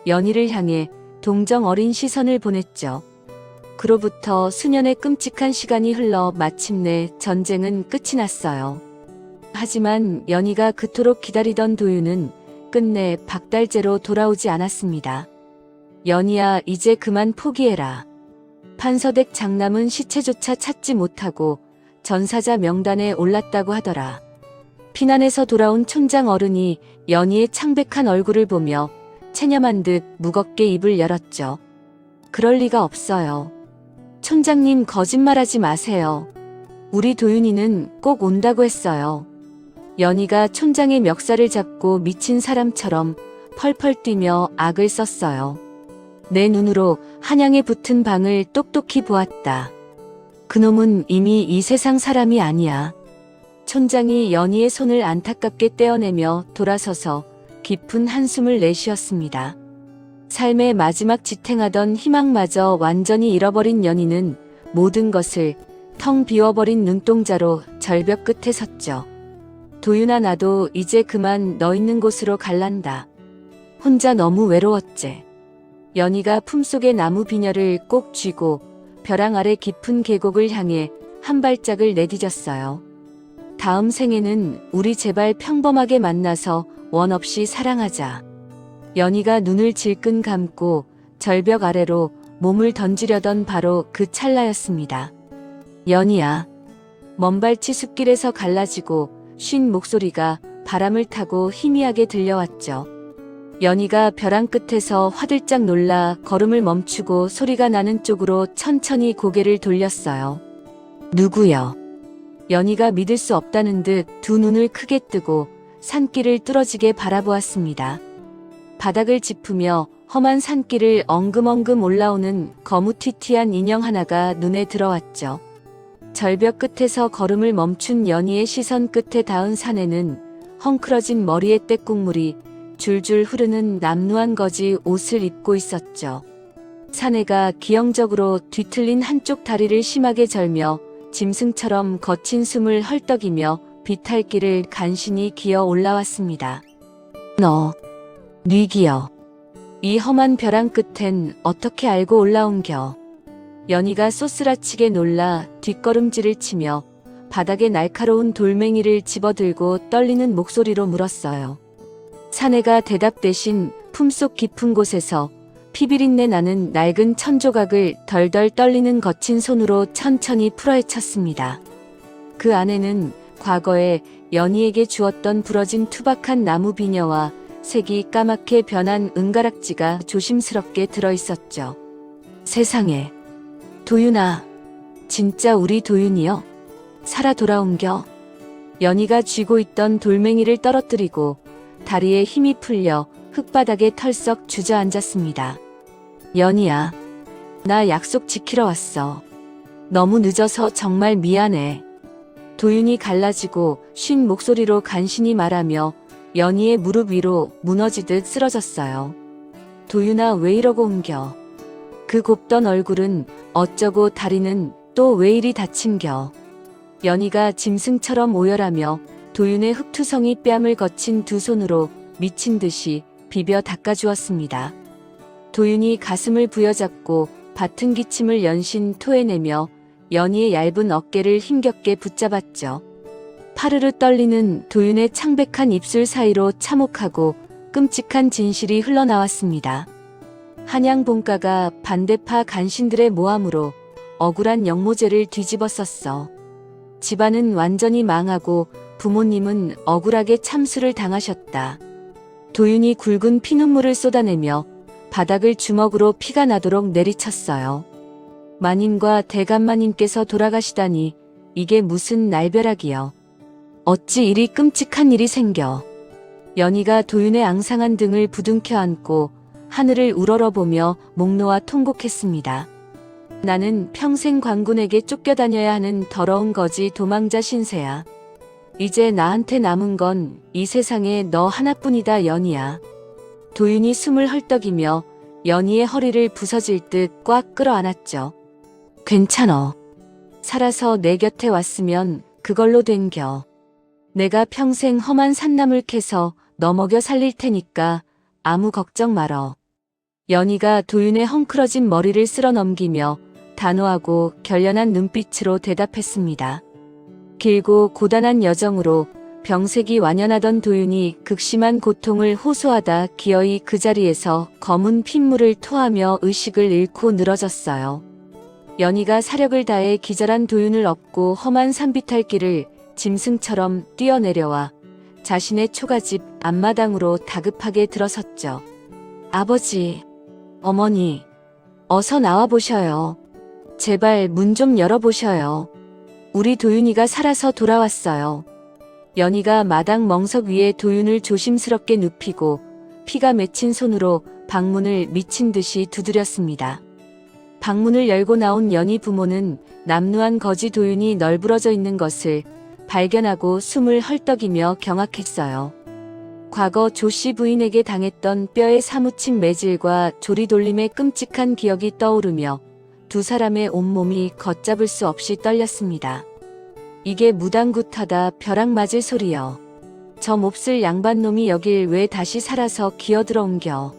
연희를 향해 동정 어린 시선을 보냈죠. 그로부터 수년의 끔찍한 시간이 흘러 마침내 전쟁은 끝이 났어요. 하지만 연희가 그토록 기다리던 도윤은 끝내 박달재로 돌아오지 않았습니다. 연희야, 이제 그만 포기해라. 판서댁 장남은 시체조차 찾지 못하고 전사자 명단에 올랐다고 하더라. 피난에서 돌아온 촌장 어른이 연희의 창백한 얼굴을 보며 체념한 듯 무겁게 입을 열었죠. 그럴 리가 없어요. 촌장님, 거짓말하지 마세요. 우리 도윤이는 꼭 온다고 했어요. 연희가 촌장의 멱살을 잡고 미친 사람처럼 펄펄 뛰며 악을 썼어요. 내 눈으로 한양에 붙은 방을 똑똑히 보았다. 그놈은 이미 이 세상 사람이 아니야. 촌장이 연희의 손을 안타깝게 떼어내며 돌아서서 깊은 한숨을 내쉬었습니다. 삶의 마지막 지탱하던 희망마저 완전히 잃어버린 연희는 모든 것을 텅 비워버린 눈동자로 절벽 끝에 섰죠. 도윤아, 나도 이제 그만 너 있는 곳으로 갈란다. 혼자 너무 외로웠제. 연희가 품속의 나무 비녀를 꼭 쥐고 벼랑 아래 깊은 계곡을 향해 한 발짝을 내디뎠어요. 다음 생에는 우리 제발 평범하게 만나서 원 없이 사랑하자. 연희가 눈을 질끈 감고 절벽 아래로 몸을 던지려던 바로 그 찰나였습니다. 연희야. 먼발치 숲길에서 갈라지고 쉰 목소리가 바람을 타고 희미하게 들려왔죠. 연희가 벼랑 끝에서 화들짝 놀라 걸음을 멈추고 소리가 나는 쪽으로 천천히 고개를 돌렸어요. 누구여? 연희가 믿을 수 없다는 듯 두 눈을 크게 뜨고 산길을 뚫어지게 바라보았습니다. 바닥을 짚으며 험한 산길을 엉금엉금 올라오는 거무튀튀한 인형 하나가 눈에 들어왔죠. 절벽 끝에서 걸음을 멈춘 연희의 시선 끝에 닿은 산에는 헝클어진 머리의 떼국물이 줄줄 흐르는 남루한 거지 옷을 입고 있었죠. 사내가 기형적으로 뒤틀린 한쪽 다리를 심하게 절며 짐승처럼 거친 숨을 헐떡이며 비탈길을 간신히 기어 올라왔습니다. 너, 뉘기여. 이 험한 벼랑 끝엔 어떻게 알고 올라온겨. 연희가 쏘스라치게 놀라 뒷걸음질을 치며 바닥에 날카로운 돌멩이를 집어들고 떨리는 목소리로 물었어요. 사내가 대답 대신 품속 깊은 곳에서 피비린내 나는 낡은 천조각을 덜덜 떨리는 거친 손으로 천천히 풀어헤쳤습니다. 그 안에는 과거에 연희에게 주었던 부러진 투박한 나무 비녀와 색이 까맣게 변한 은가락지가 조심스럽게 들어있었죠. 세상에. 도윤아. 진짜 우리 도윤이여? 살아 돌아온겨? 연희가 쥐고 있던 돌멩이를 떨어뜨리고 다리에 힘이 풀려 흙바닥에 털썩 주저앉았습니다. 연희야. 나 약속 지키러 왔어. 너무 늦어서 정말 미안해. 도윤이 갈라지고 쉰 목소리로 간신히 말하며 연희의 무릎 위로 무너지듯 쓰러졌어요. 도윤아, 왜 이러고 온겨? 그 곱던 얼굴은 어쩌고 다리는 또 왜 이리 다친겨? 연희가 짐승처럼 오열하며 도윤의 흙투성이 뺨을 거친 두 손으로 미친 듯이 비벼 닦아주었습니다. 도윤이 가슴을 부여잡고 밭은 기침을 연신 토해내며 연희의 얇은 어깨를 힘겹게 붙잡았죠. 파르르 떨리는 도윤의 창백한 입술 사이로 참혹하고 끔찍한 진실이 흘러나왔습니다. 한양 본가가 반대파 간신들의 모함으로 억울한 영모죄를 뒤집어 썼어. 집안은 완전히 망하고 부모님은 억울하게 참수를 당하셨다. 도윤이 굵은 피눈물을 쏟아내며 바닥을 주먹으로 피가 나도록 내리쳤어요. 마님과 대감마님께서 돌아가시다니 이게 무슨 날벼락이여. 어찌 이리 끔찍한 일이 생겨. 연희가 도윤의 앙상한 등을 부둥켜 안고 하늘을 우러러보며 목 놓아 통곡했습니다. 나는 평생 광군에게 쫓겨다녀야 하는 더러운 거지 도망자 신세야. 이제 나한테 남은 건 이 세상에 너 하나뿐이다, 연희야. 도윤이 숨을 헐떡이며 연희의 허리를 부서질 듯 꽉 끌어안았죠. 괜찮어. 살아서 내 곁에 왔으면 그걸로 된겨. 내가 평생 험한 산나물 캐서 너 먹여 살릴 테니까 아무 걱정 말어. 연희가 도윤의 헝클어진 머리를 쓸어 넘기며 단호하고 결연한 눈빛으로 대답했습니다. 길고 고단한 여정으로 병색이 완연하던 도윤이 극심한 고통을 호소하다 기어이 그 자리에서 검은 핏물을 토하며 의식을 잃고 늘어졌어요. 연희가 사력을 다해 기절한 도윤을 업고 험한 산비탈길을 짐승처럼 뛰어내려와 자신의 초가집 앞마당으로 다급하게 들어섰죠. 아버지, 어머니, 어서 나와보셔요. 제발 문 좀 열어보셔요. 우리 도윤이가 살아서 돌아왔어요. 연희가 마당 멍석 위에 도윤을 조심스럽게 눕히고 피가 맺힌 손으로 방문을 미친 듯이 두드렸습니다. 방문을 열고 나온 연희 부모는 남루한 거지 도윤이 널브러져 있는 것을 발견하고 숨을 헐떡이며 경악했어요. 과거 조씨 부인에게 당했던 뼈에 사무친 매질과 조리돌림의 끔찍한 기억이 떠오르며 두 사람의 온몸이 걷잡을 수 없이 떨렸습니다. 이게 무당굿하다 벼락 맞을 소리여. 저 몹쓸 양반놈이 여길 왜 다시 살아서 기어들어온겨.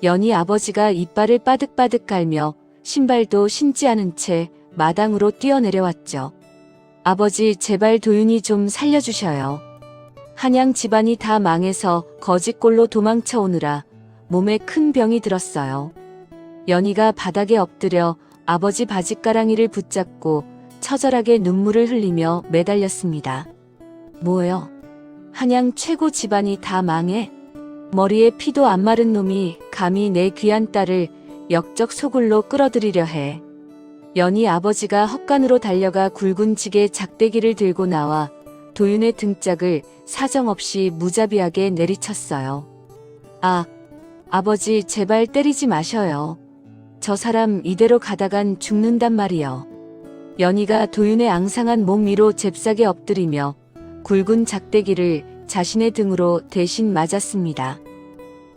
연희 아버지가 이빨을 빠득빠득 깔며 신발도 신지 않은 채 마당으로 뛰어내려왔죠. 아버지 제발 도윤이 좀 살려주셔요. 한양 집안이 다 망해서 거지꼴로 도망쳐 오느라 몸에 큰 병이 들었어요. 연희가 바닥에 엎드려 아버지 바짓가랑이를 붙잡고 처절하게 눈물을 흘리며 매달렸습니다. 뭐요? 한양 최고 집안이 다 망해? 머리에 피도 안 마른 놈이 감히 내 귀한 딸을 역적 소굴로 끌어들이려 해. 연희 아버지가 헛간으로 달려가 굵은 지게 작대기를 들고 나와 도윤의 등짝을 사정없이 무자비하게 내리쳤어요. 아, 아버지 제발 때리지 마셔요. 저 사람 이대로 가다간 죽는단 말이요. 연희가 도윤의 앙상한 몸 위로 잽싸게 엎드리며 굵은 작대기를 자신의 등으로 대신 맞았습니다.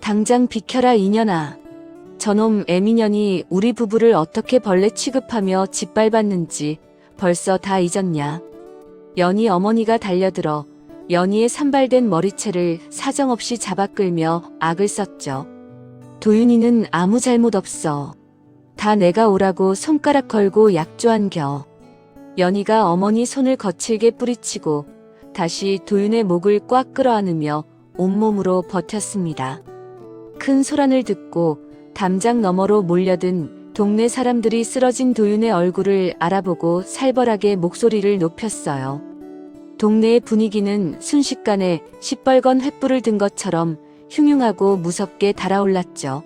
당장 비켜라 이년아. 저놈 애미년이 우리 부부를 어떻게 벌레 취급하며 짓밟았는지 벌써 다 잊었냐. 연희 어머니가 달려들어 연희의 산발된 머리채를 사정없이 잡아 끌며 악을 썼죠. 도윤이는 아무 잘못 없어. 다 내가 오라고 손가락 걸고 약조한겨. 연희가 어머니 손을 거칠게 뿌리치고 다시 도윤의 목을 꽉 끌어안으며 온몸으로 버텼습니다. 큰 소란을 듣고 담장 너머로 몰려든 동네 사람들이 쓰러진 도윤의 얼굴을 알아보고 살벌하게 목소리를 높였어요. 동네의 분위기는 순식간에 시뻘건 횃불을 든 것처럼 흉흉하고 무섭게 달아올랐죠.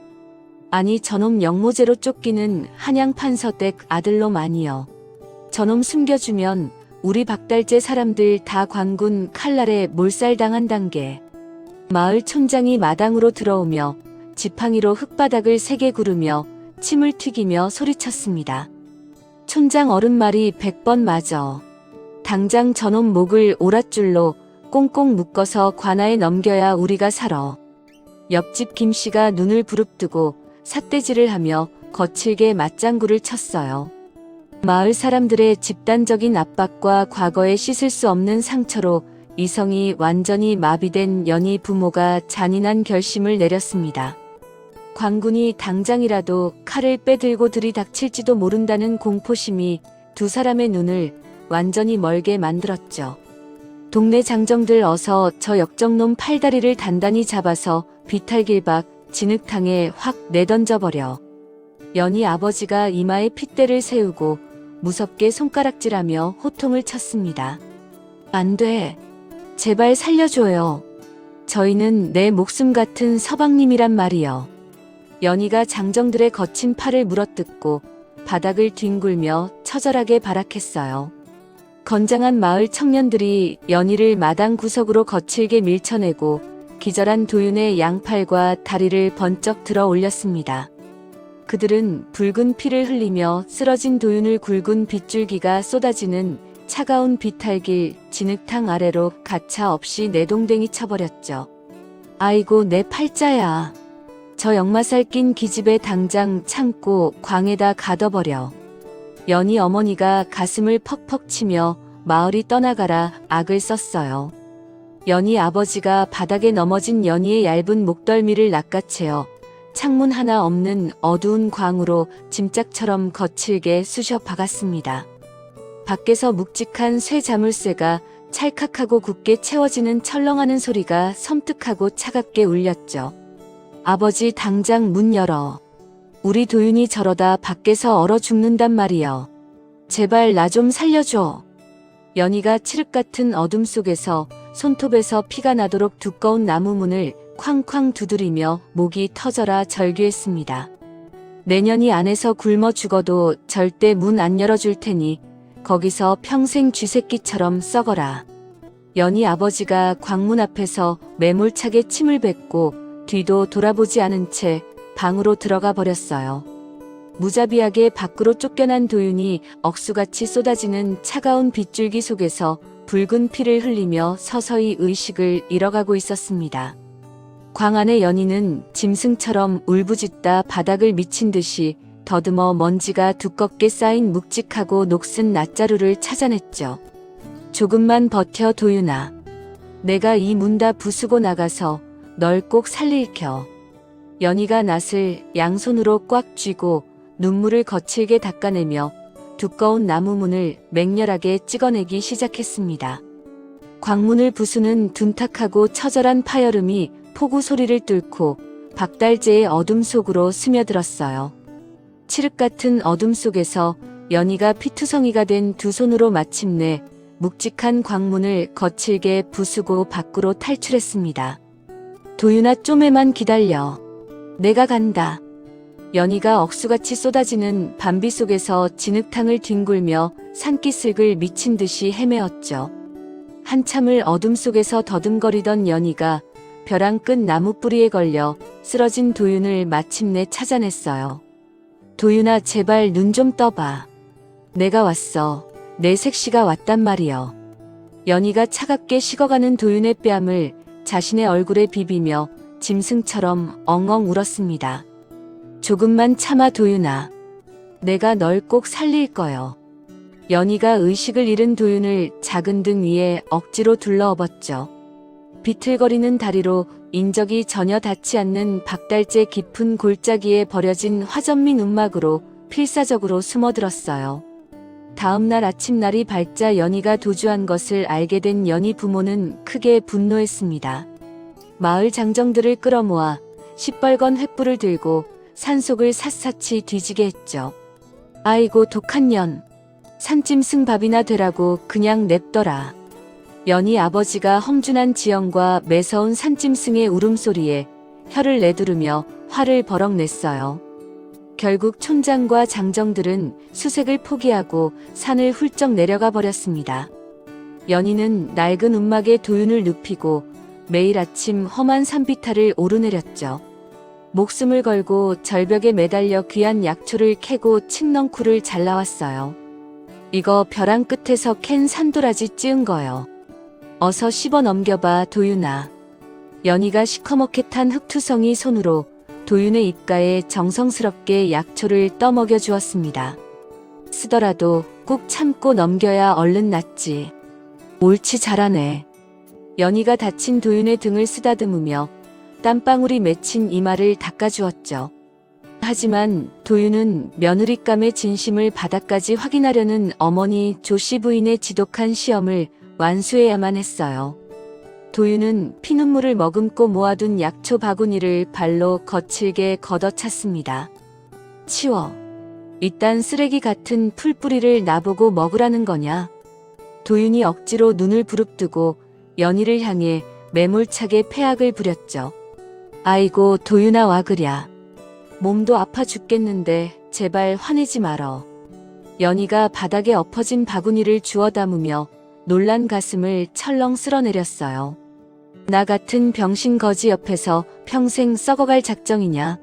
아니 저놈 영모제로 쫓기는 한양 판서댁 아들놈 아니여. 저놈 숨겨주면 우리 박달재 사람들 다 관군 칼날에 몰살당한 게. 마을 촌장이 마당으로 들어오며 지팡이로 흙바닥을 세게 구르며 침을 튀기며 소리쳤습니다. 촌장 어른 말이 100번 맞어. 당장 저놈 목을 오랏줄로 꽁꽁 묶어서 관아에 넘겨야 우리가 살아. 옆집 김씨가 눈을 부릅뜨고 삿대질을 하며 거칠게 맞장구를 쳤어요. 마을 사람들의 집단적인 압박과 과거에 씻을 수 없는 상처로 이성이 완전히 마비된 연희 부모가 잔인한 결심을 내렸습니다. 관군이 당장이라도 칼을 빼들고 들이닥칠지도 모른다는 공포심이 두 사람의 눈을 완전히 멀게 만들었죠. 동네 장정들 어서 저 역적놈 팔다리를 단단히 잡아서 비탈길 밖 진흙탕에 확 내던져버려. 연희 아버지가 이마에 핏대를 세우고 무섭게 손가락질하며 호통을 쳤습니다. 안 돼. 제발 살려줘요. 저희는 내 목숨 같은 서방님이란 말이여. 연희가 장정들의 거친 팔을 물어뜯고 바닥을 뒹굴며 처절하게 발악했어요. 건장한 마을 청년들이 연희를 마당 구석으로 거칠게 밀쳐내고 기절한 도윤의 양팔과 다리를 번쩍 들어 올렸습니다. 그들은 붉은 피를 흘리며 쓰러진 도윤을 굵은 빗줄기가 쏟아지는 차가운 비탈길 진흙탕 아래로 가차없이 내동댕이 쳐버렸죠. 아이고 내 팔자야. 저 역마살 낀 기집애 당장 참고 광에다 가둬버려. 연희 어머니가 가슴을 퍽퍽 치며 마을이 떠나가라 악을 썼어요. 연희 아버지가 바닥에 넘어진 연희의 얇은 목덜미를 낚아채어 창문 하나 없는 어두운 광으로 짐짝처럼 거칠게 쑤셔 박았습니다. 밖에서 묵직한 쇠 자물쇠가 찰칵하고 굳게 채워지는 철렁하는 소리가 섬뜩하고 차갑게 울렸죠. 아버지 당장 문 열어. 우리 도윤이 저러다 밖에서 얼어 죽는단 말이여. 제발 나 좀 살려줘. 연희가 칠흑 같은 어둠 속에서 손톱에서 피가 나도록 두꺼운 나무 문을 쾅쾅 두드리며 목이 터져라 절규했습니다. 내년이 안에서 굶어 죽어도 절대 문 안 열어줄 테니 거기서 평생 쥐새끼처럼 썩어라. 연희 아버지가 광문 앞에서 매몰차게 침을 뱉고 뒤도 돌아보지 않은 채 방으로 들어가 버렸어요. 무자비하게 밖으로 쫓겨난 도윤이 억수같이 쏟아지는 차가운 빗줄기 속에서 붉은 피를 흘리며 서서히 의식을 잃어가고 있었습니다. 광 안의 연희는 짐승처럼 울부짖다 바닥을 미친 듯이 더듬어 먼지가 두껍게 쌓인 묵직하고 녹슨 낫자루를 찾아냈죠. 조금만 버텨 도윤아. 내가 이 문 다 부수고 나가서 널 꼭 살릴겨. 연희가 낫을 양손으로 꽉 쥐고 눈물을 거칠게 닦아내며 두꺼운 나무 문을 맹렬하게 찍어내기 시작했습니다. 광문을 부수는 둔탁하고 처절한 파열음이 폭우 소리를 뚫고 박달재의 어둠 속으로 스며들었어요. 칠흑 같은 어둠 속에서 연희가 피투성이가 된 두 손으로 마침내 묵직한 광문을 거칠게 부수고 밖으로 탈출했습니다. 도윤아 좀에만 기다려. 내가 간다. 연희가 억수같이 쏟아지는 밤비 속에서 진흙탕을 뒹굴며 산기슭을 미친 듯이 헤매었죠. 한참을 어둠 속에서 더듬거리던 연희가 벼랑 끝 나무 뿌리에 걸려 쓰러진 도윤을 마침내 찾아냈어요. 도윤아 제발 눈 좀 떠봐. 내가 왔어. 내 색시가 왔단 말이여. 연희가 차갑게 식어가는 도윤의 뺨을 자신의 얼굴에 비비며 짐승처럼 엉엉 울었습니다. 조금만 참아 도윤아. 내가 널 꼭 살릴 거여. 연희가 의식을 잃은 도윤을 작은 등 위에 억지로 둘러엎었죠. 비틀거리는 다리로 인적이 전혀 닿지 않는 박달재 깊은 골짜기에 버려진 화전민 움막으로 필사적으로 숨어들었어요. 다음날 아침 날이 밝자 연희가 도주한 것을 알게 된 연희 부모는 크게 분노했습니다. 마을 장정들을 끌어모아 시뻘건 횃불을 들고 산속을 샅샅이 뒤지게 했죠. 아이고 독한 년. 산짐승 밥이나 되라고 그냥 냅둬라. 연희 아버지가 험준한 지형과 매서운 산짐승의 울음소리에 혀를 내두르며 화를 버럭 냈어요. 결국 촌장과 장정들은 수색을 포기하고 산을 훌쩍 내려가 버렸습니다. 연희는 낡은 움막에 도윤을 눕히고 매일 아침 험한 산비탈을 오르내렸죠. 목숨을 걸고 절벽에 매달려 귀한 약초를 캐고 칡넝쿨을 잘라왔어요. 이거 벼랑 끝에서 캔 산도라지 찌은 거요. 어서 씹어 넘겨봐 도윤아. 연희가 시커멓게 탄 흙투성이 손으로 도윤의 입가에 정성스럽게 약초를 떠먹여 주었습니다. 쓰더라도 꾹 참고 넘겨야 얼른 낫지. 옳지 잘하네. 연희가 다친 도윤의 등을 쓰다듬으며 땀방울이 맺힌 이마를 닦아주었죠. 하지만 도윤은 며느리감의 진심을 바닥까지 확인하려는 어머니 조씨 부인의 지독한 시험을 완수해야만 했어요. 도윤은 피눈물을 머금고 모아둔 약초 바구니를 발로 거칠게 걷어찼습니다. 치워. 이딴 쓰레기 같은 풀뿌리를 나보고 먹으라는 거냐? 도윤이 억지로 눈을 부릅뜨고 연희를 향해 매몰차게 패악을 부렸죠. 아이고 도윤아 와 그랴. 몸도 아파 죽겠는데 제발 화내지 말어. 연희가 바닥에 엎어진 바구니를 주워 담으며 놀란 가슴을 철렁 쓸어내렸어요. 나 같은 병신 거지 옆에서 평생 썩어갈 작정이냐?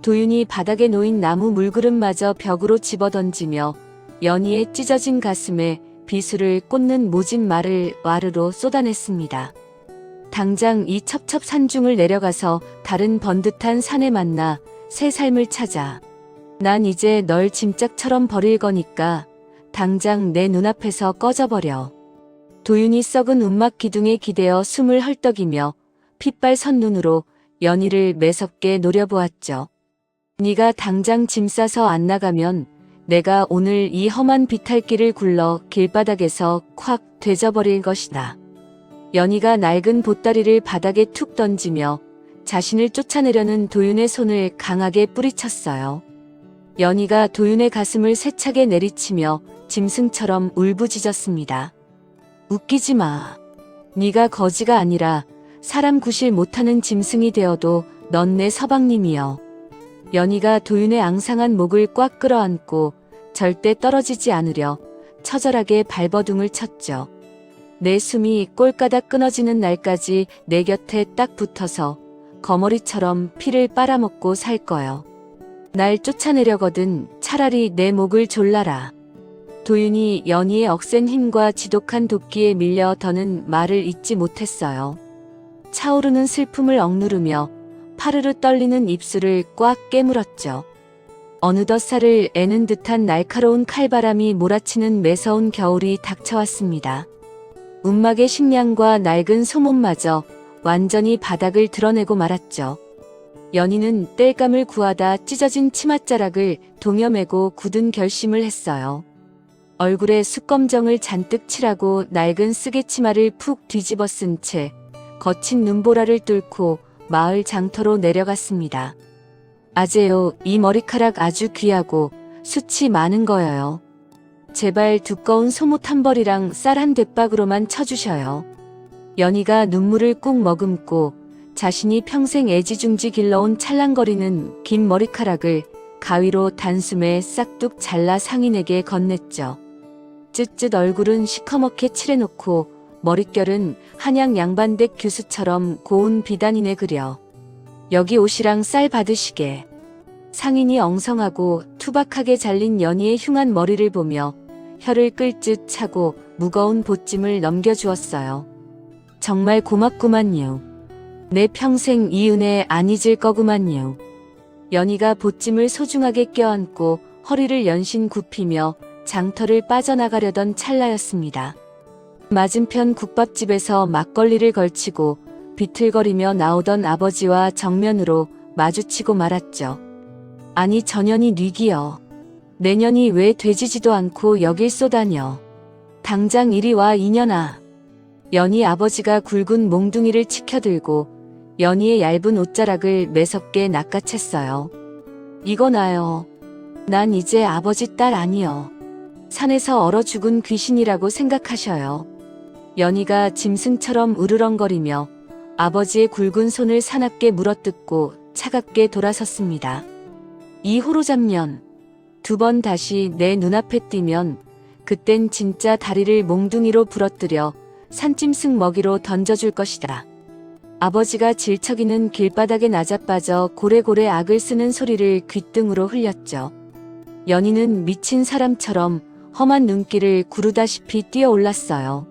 도윤이 바닥에 놓인 나무 물그릇마저 벽으로 집어던지며 연희의 찢어진 가슴에 비수를 꽂는 모진 말을 와르르 쏟아냈습니다. 당장 이 첩첩 산중을 내려가서 다른 번듯한 산에 만나 새 삶을 찾아. 난 이제 널 짐짝처럼 버릴 거니까 당장 내 눈앞에서 꺼져버려. 도윤이 썩은 움막 기둥에 기대어 숨을 헐떡이며 핏발 선눈으로 연희를 매섭게 노려보았죠. 네가 당장 짐 싸서 안 나가면 내가 오늘 이 험한 비탈길을 굴러 길바닥에서 콱 되져버릴 것이다. 연희가 낡은 보따리를 바닥에 툭 던지며 자신을 쫓아내려는 도윤의 손을 강하게 뿌리쳤어요. 연희가 도윤의 가슴을 세차게 내리치며 짐승처럼 울부짖었습니다. 웃기지 마. 네가 거지가 아니라 사람 구실 못하는 짐승이 되어도 넌 내 서방님이여. 연희가 도윤의 앙상한 목을 꽉 끌어안고 절대 떨어지지 않으려 처절하게 발버둥을 쳤죠. 내 숨이 꼴까닥 끊어지는 날까지 내 곁에 딱 붙어서 거머리처럼 피를 빨아먹고 살 거요. 날 쫓아내려거든 차라리 내 목을 졸라라. 도윤이 연희의 억센 힘과 지독한 도끼에 밀려 더는 말을 잇지 못했어요. 차오르는 슬픔을 억누르며 파르르 떨리는 입술을 꽉 깨물었죠. 어느덧 살을 애는 듯한 날카로운 칼바람이 몰아치는 매서운 겨울이 닥쳐왔습니다. 움막의 식량과 낡은 소못마저 완전히 바닥을 드러내고 말았죠. 연희는 땔감을 구하다 찢어진 치맛자락을 동여매고 굳은 결심을 했어요. 얼굴에 숯검정을 잔뜩 칠하고 낡은 쓰개치마를 푹 뒤집어 쓴 채 거친 눈보라를 뚫고 마을 장터로 내려갔습니다. 아재요, 이 머리카락 아주 귀하고 숱이 많은 거여요. 제발 두꺼운 소못 한 벌이랑 쌀 한 뎃박으로만 쳐주셔요. 연희가 눈물을 꾹 머금고 자신이 평생 애지중지 길러온 찰랑거리는 긴 머리카락을 가위로 단숨에 싹둑 잘라 상인에게 건넸죠. 쯧쯧 얼굴은 시커멓게 칠해놓고 머릿결은 한양 양반댁 교수처럼 고운 비단이네 그려. 여기 옷이랑 쌀 받으시게. 상인이 엉성하고 투박하게 잘린 연희의 흉한 머리를 보며 혀를 끌듯 차고 무거운 보찜을 넘겨주었어요. 정말 고맙구만요. 내 평생 이 은혜 안 잊을 거구만요. 연희가 보찜을 소중하게 껴안고 허리를 연신 굽히며 장터를 빠져나가려던 찰나였습니다. 맞은편 국밥집에서 막걸리를 걸치고 비틀거리며 나오던 아버지와 정면으로 마주치고 말았죠. 아니 전년이 뉘기여. 내년이 왜 되지지도 않고 여길 쏘다녀. 당장 이리 와 이년아. 연희 아버지가 굵은 몽둥이를 치켜들고 연희의 얇은 옷자락을 매섭게 낚아챘어요. 이거 나요. 난 이제 아버지 딸 아니여. 산에서 얼어 죽은 귀신이라고 생각하셔요. 연희가 짐승처럼 으르렁거리며 아버지의 굵은 손을 사납게 물어뜯고 차갑게 돌아섰습니다. 이 호로잡년, 두 번 다시 내 눈앞에 띄면 그땐 진짜 다리를 몽둥이로 부러뜨려 산짐승 먹이로 던져줄 것이다. 아버지가 질척이는 길바닥에 나자빠져 고래고래 악을 쓰는 소리를 귓등으로 흘렸죠. 연희는 미친 사람처럼 험한 눈길을 구르다시피 뛰어올랐어요.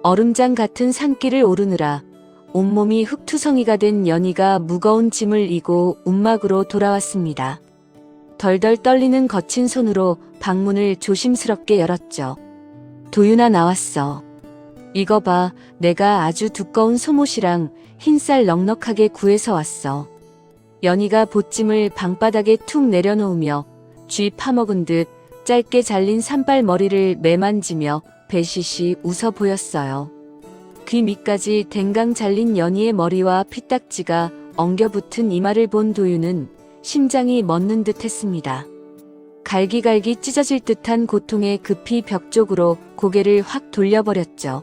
얼음장 같은 산길을 오르느라 온몸이 흙투성이가 된 연희가 무거운 짐을 이고 움막으로 돌아왔습니다. 덜덜 떨리는 거친 손으로 방문을 조심스럽게 열었죠. 도윤아 나왔어. 이거 봐, 내가 아주 두꺼운 소못이랑 흰쌀 넉넉하게 구해서 왔어. 연희가 보찜을 방바닥에 툭 내려놓으며 쥐 파먹은 듯 짧게 잘린 산발 머리를 매만지며 배시시 웃어 보였어요. 귀 밑까지 댕강 잘린 연희의 머리와 피딱지가 엉겨붙은 이마를 본 도윤은 심장이 멎는 듯 했습니다. 갈기갈기 찢어질 듯한 고통에 급히 벽 쪽으로 고개를 확 돌려버렸죠.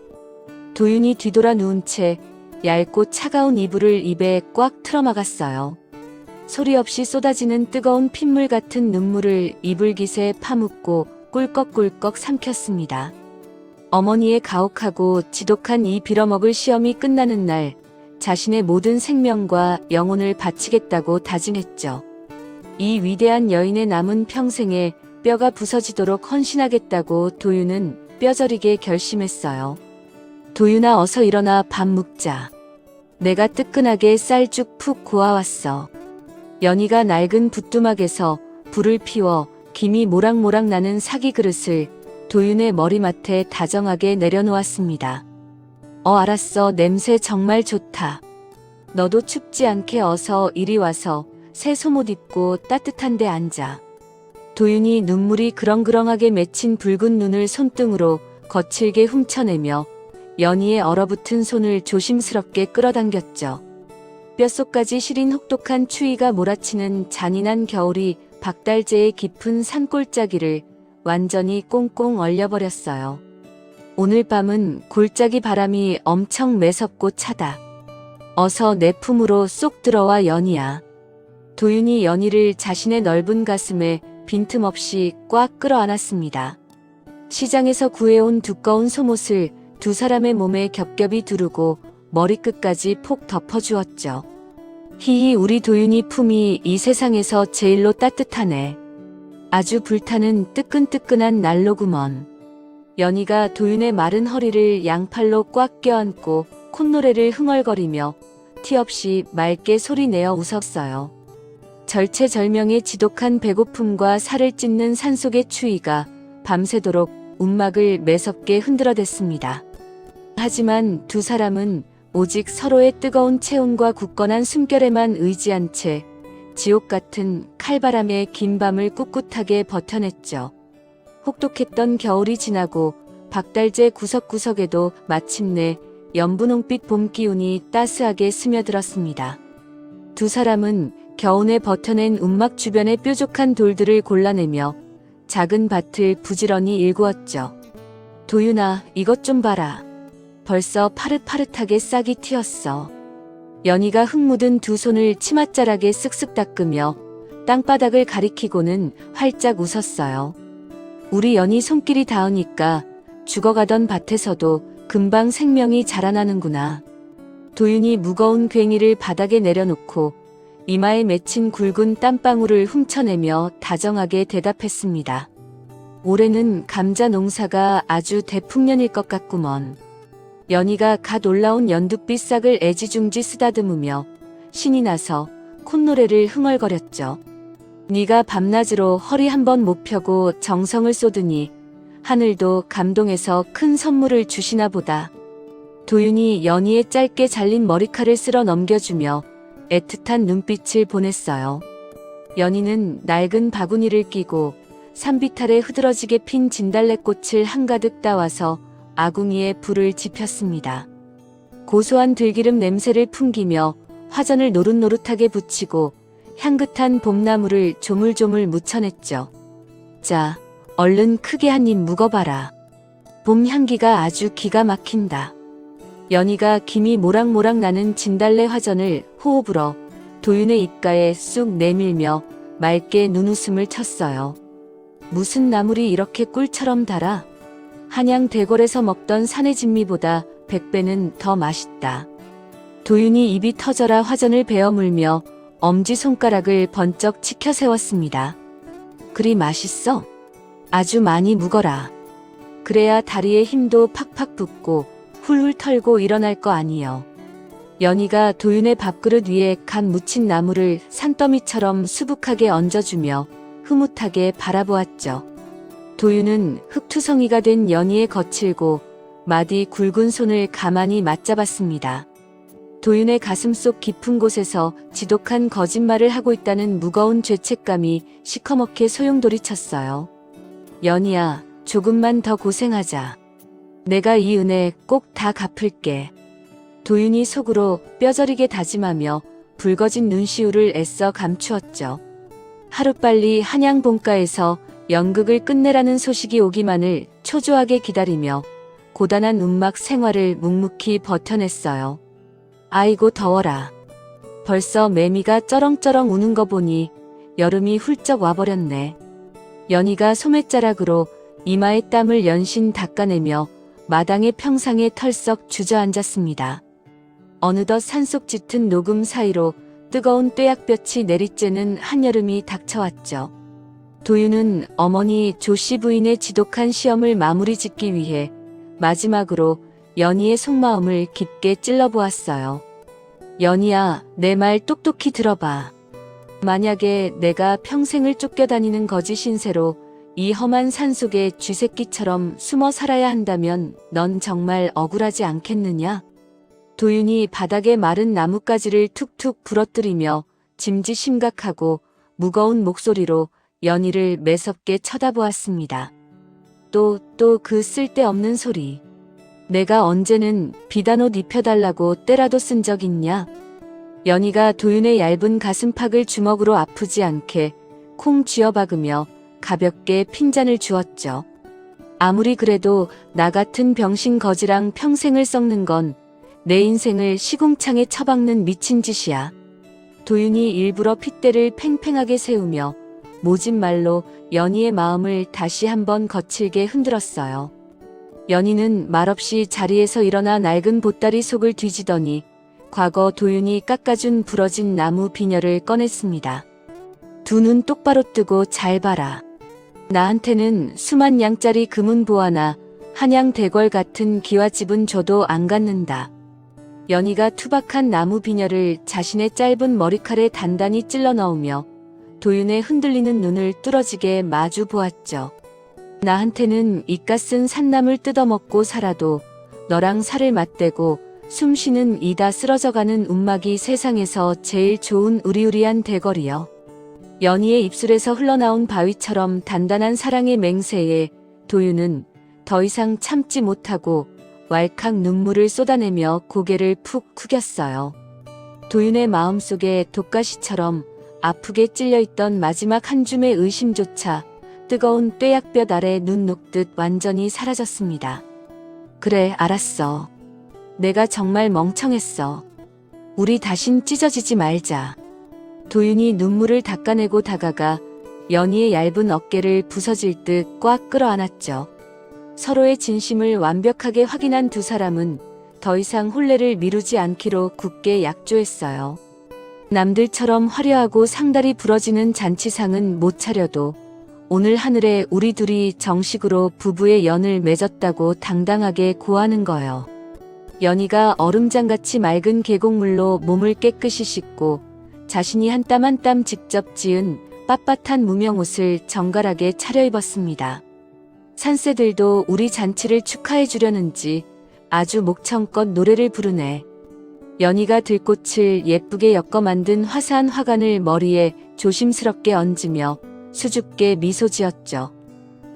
도윤이 뒤돌아 누운 채 얇고 차가운 이불을 입에 꽉 틀어막았어요. 소리 없이 쏟아지는 뜨거운 핏물 같은 눈물을 이불깃에 파묻고 꿀꺽꿀꺽 삼켰습니다. 어머니의 가혹하고 지독한 이 빌어먹을 시험이 끝나는 날 자신의 모든 생명과 영혼을 바치겠다고 다짐했죠. 이 위대한 여인의 남은 평생에 뼈가 부서지도록 헌신하겠다고 도윤은 뼈저리게 결심했어요. 도윤아 어서 일어나 밥 묵자. 내가 뜨끈하게 쌀죽 푹 고아왔어. 연희가 낡은 붓두막에서 불을 피워 김이 모락모락 나는 사기 그릇을 도윤의 머리맡에 다정하게 내려놓았습니다. 알았어. 냄새 정말 좋다. 너도 춥지 않게 어서 이리 와서 새 속옷 입고 따뜻한 데 앉아. 도윤이 눈물이 그렁그렁하게 맺힌 붉은 눈을 손등으로 거칠게 훔쳐내며 연희의 얼어붙은 손을 조심스럽게 끌어당겼죠. 뼛속까지 시린 혹독한 추위가 몰아치는 잔인한 겨울이 박달재의 깊은 산골짜기를 완전히 꽁꽁 얼려버렸어요. 오늘 밤은 골짜기 바람이 엄청 매섭고 차다. 어서 내 품으로 쏙 들어와 연희야. 도윤이 연희를 자신의 넓은 가슴에 빈틈없이 꽉 끌어안았습니다. 시장에서 구해온 두꺼운 속옷을 두 사람의 몸에 겹겹이 두르고 머리끝까지 폭 덮어주었죠. 히히 우리 도윤이 품이 이 세상에서 제일로 따뜻하네. 아주 불타는 뜨끈뜨끈한 난로구먼. 연희가 도윤의 마른 허리를 양팔로 꽉 껴안고 콧노래를 흥얼거리며 티 없이 맑게 소리내어 웃었어요. 절체절명의 지독한 배고픔과 살을 찢는 산속의 추위가 밤새도록 움막을 매섭게 흔들어댔습니다. 하지만 두 사람은 오직 서로의 뜨거운 체온과 굳건한 숨결에만 의지한 채 지옥 같은 칼바람의 긴 밤을 꿋꿋하게 버텨냈죠. 혹독했던 겨울이 지나고 박달재 구석구석에도 마침내 연분홍빛 봄 기운이 따스하게 스며들었습니다. 두 사람은 겨우내 버텨낸 움막 주변의 뾰족한 돌들을 골라내며 작은 밭을 부지런히 일구었죠. 도윤아, 이것 좀 봐라. 벌써 파릇파릇하게 싹이 튀었어. 연희가 흙 묻은 두 손을 치맛자락에 쓱쓱 닦으며 땅바닥을 가리키고는 활짝 웃었어요. 우리 연희 손길이 닿으니까 죽어가던 밭에서도 금방 생명이 자라나는구나. 도윤이 무거운 괭이를 바닥에 내려놓고 이마에 맺힌 굵은 땀방울을 훔쳐내며 다정하게 대답했습니다. 올해는 감자 농사가 아주 대풍년일 것 같구먼. 연희가 갓 올라온 연두빛 싹을 애지중지 쓰다듬으며 신이 나서 콧노래를 흥얼거렸죠. 네가 밤낮으로 허리 한번 못 펴고 정성을 쏟으니 하늘도 감동해서 큰 선물을 주시나 보다. 도윤이 연희의 짧게 잘린 머리칼을 쓸어 넘겨주며 애틋한 눈빛을 보냈어요. 연희는 낡은 바구니를 끼고 산비탈에 흐드러지게 핀 진달래꽃을 한가득 따와서 아궁이에 불을 지폈습니다. 고소한 들기름 냄새를 풍기며 화전을 노릇노릇하게 붙이고 향긋한 봄나무를 조물조물 묻혀냈죠. 자, 얼른 크게 한 입 묵어봐라. 봄 향기가 아주 기가 막힌다. 연희가 김이 모락모락 나는 진달래 화전을 호흡으로 도윤의 입가에 쑥 내밀며 맑게 눈웃음을 쳤어요. 무슨 나물이 이렇게 꿀처럼 달아? 한양 대궐에서 먹던 산의 진미보다 100배는 더 맛있다. 도윤이 입이 터져라 화전을 베어 물며 엄지손가락을 번쩍 치켜 세웠습니다. 그리 맛있어? 아주 많이 묵어라. 그래야 다리에 힘도 팍팍 붙고 훌훌 털고 일어날 거 아니여. 연희가 도윤의 밥그릇 위에 갓 묻힌 나물을 산더미처럼 수북하게 얹어주며 흐뭇하게 바라보았죠. 도윤은 흙투성이가 된 연희의 거칠고 마디 굵은 손을 가만히 맞잡았습니다. 도윤의 가슴속 깊은 곳에서 지독한 거짓말을 하고 있다는 무거운 죄책감이 시커멓게 소용돌이쳤어요. 연희야, 조금만 더 고생하자. 내가 이 은혜 꼭 다 갚을게. 도윤이 속으로 뼈저리게 다짐하며 붉어진 눈시울을 애써 감추었죠. 하루빨리 한양 본가에서 연극을 끝내라는 소식이 오기만을 초조하게 기다리며 고단한 움막 생활을 묵묵히 버텨냈어요. 아이고 더워라. 벌써 매미가 쩌렁쩌렁 우는 거 보니 여름이 훌쩍 와버렸네. 연희가 소매자락으로 이마의 땀을 연신 닦아내며 마당의 평상에 털썩 주저앉았습니다. 어느덧 산속 짙은 녹음 사이로 뜨거운 뙤약볕이 내리쬐는 한여름이 닥쳐왔죠. 도윤은 어머니 조씨 부인의 지독한 시험을 마무리 짓기 위해 마지막으로 연희의 속마음을 깊게 찔러보았어요. 연희야, 내 말 똑똑히 들어봐. 만약에 내가 평생을 쫓겨다니는 거지 신세로 이 험한 산속에 쥐새끼처럼 숨어 살아야 한다면 넌 정말 억울하지 않겠느냐? 도윤이 바닥에 마른 나뭇가지를 툭툭 부러뜨리며 짐짓심각하고 무거운 목소리로 연희를 매섭게 쳐다보았습니다. 또 그 쓸데없는 소리. 내가 언제는 비단 옷 입혀달라고 때라도 쓴 적 있냐? 연희가 도윤의 얇은 가슴팍을 주먹으로 아프지 않게 콩 쥐어박으며 가볍게 핀잔을 주었죠. 아무리 그래도 나 같은 병신 거지랑 평생을 썩는 건 내 인생을 시궁창에 처박는 미친 짓이야. 도윤이 일부러 핏대를 팽팽하게 세우며 모진 말로 연희의 마음을 다시 한번 거칠게 흔들었어요. 연희는 말없이 자리에서 일어나 낡은 보따리 속을 뒤지더니 과거 도윤이 깎아준 부러진 나무 비녀를 꺼냈습니다. 두 눈 똑바로 뜨고 잘 봐라. 나한테는 수만 양짜리 금은보 하나, 한양 대궐 같은 기와집은 줘도 안 갖는다. 연희가 투박한 나무 비녀를 자신의 짧은 머리칼에 단단히 찔러 넣으며 도윤의 흔들리는 눈을 뚫어지게 마주 보았죠. 나한테는 이깟은 산나물 뜯어먹고 살아도 너랑 살을 맞대고 숨쉬는 이다 쓰러져가는 움막이 세상에서 제일 좋은 우리우리한 대궐이여. 연희의 입술에서 흘러나온 바위처럼 단단한 사랑의 맹세에 도윤은 더 이상 참지 못하고 왈칵 눈물을 쏟아내며 고개를 푹 숙였어요. 도윤의 마음속에 독가시처럼 아프게 찔려있던 마지막 한 줌의 의심조차 뜨거운 뙤약볕 아래 눈 녹듯 완전히 사라졌습니다. 그래, 알았어. 내가 정말 멍청했어. 우리 다신 찢어지지 말자. 도윤이 눈물을 닦아내고 다가가 연희의 얇은 어깨를 부서질 듯 꽉 끌어안았죠. 서로의 진심을 완벽하게 확인한 두 사람은 더 이상 혼례를 미루지 않기로 굳게 약조했어요. 남들처럼 화려하고 상다리 부러지는 잔치상은 못 차려도 오늘 하늘에 우리 둘이 정식으로 부부의 연을 맺었다고 당당하게 고하는 거요. 연희가 얼음장같이 맑은 계곡물로 몸을 깨끗이 씻고 자신이 한 땀 한 땀 직접 지은 빳빳한 무명옷을 정갈하게 차려입었습니다. 산새들도 우리 잔치를 축하해 주려는지 아주 목청껏 노래를 부르네. 연희가 들꽃을 예쁘게 엮어 만든 화사한 화관을 머리에 조심스럽게 얹으며 수줍게 미소 지었죠.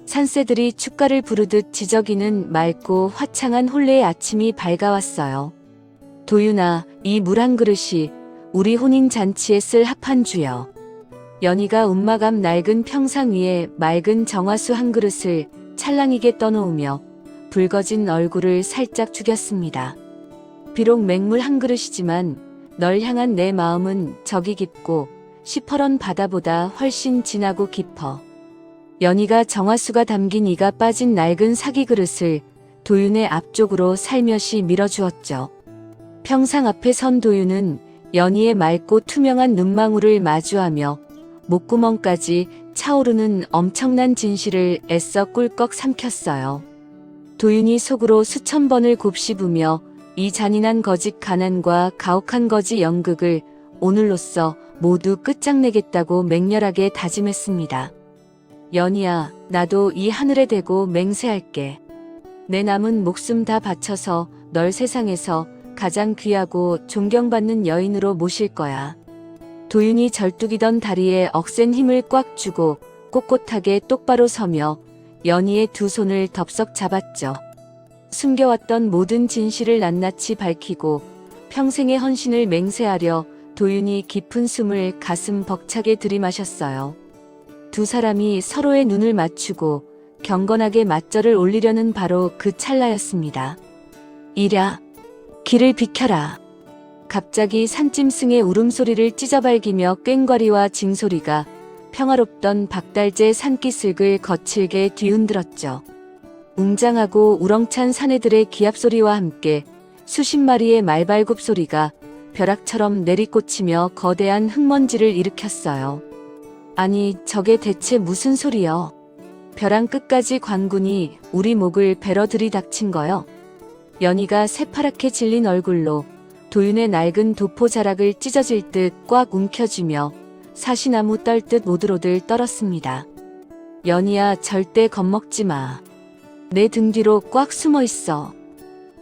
산새들이 축가를 부르듯 지저귀는 맑고 화창한 혼례의 아침이 밝아왔어요. 도윤아, 이 물 한 그릇이 우리 혼인 잔치에 쓸 합한주여. 연희가 움마감 낡은 평상 위에 맑은 정화수 한 그릇을 찰랑이게 떠놓으며 붉어진 얼굴을 살짝 죽였습니다. 비록 맹물 한 그릇이지만 널 향한 내 마음은 저기 깊고 시퍼런 바다보다 훨씬 진하고 깊어. 연희가 정화수가 담긴 이가 빠진 낡은 사기 그릇을 도윤의 앞쪽으로 살며시 밀어주었죠. 평상 앞에 선 도윤은 연희의 맑고 투명한 눈망울을 마주하며 목구멍까지 차오르는 엄청난 진실을 애써 꿀꺽 삼켰어요. 도윤이 속으로 수천 번을 곱씹으며 이 잔인한 거짓 가난과 가혹한 거짓 연극을 오늘로써 모두 끝장내겠다고 맹렬하게 다짐했습니다. 연희야, 나도 이 하늘에 대고 맹세할게. 내 남은 목숨 다 바쳐서 널 세상에서 가장 귀하고 존경받는 여인으로 모실 거야. 도윤이 절뚝이던 다리에 억센 힘을 꽉 주고 꼿꼿하게 똑바로 서며 연희의 두 손을 덥석 잡았죠. 숨겨왔던 모든 진실을 낱낱이 밝히고 평생의 헌신을 맹세하려 도윤이 깊은 숨을 가슴 벅차게 들이마셨어요. 두 사람이 서로의 눈을 맞추고 경건하게 맞절을 올리려는 바로 그 찰나였습니다. 이랴, 길을 비켜라. 갑자기 산짐승의 울음소리를 찢어발기며 꽹과리와 징소리가 평화롭던 박달재 산기슭을 거칠게 뒤흔들었죠. 웅장하고 우렁찬 사내들의 기합소리와 함께 수십 마리의 말발굽 소리가 벼락처럼 내리꽂히며 거대한 흙먼지를 일으켰어요. 아니, 저게 대체 무슨 소리여? 벼랑 끝까지 관군이 우리 목을 베러 들이닥친 거요. 연희가 새파랗게 질린 얼굴로 도윤의 낡은 도포 자락을 찢어질 듯 꽉 움켜쥐며 사시나무 떨듯 오들오들 떨었습니다. 연희야, 절대 겁먹지 마. 내 등 뒤로 꽉 숨어 있어.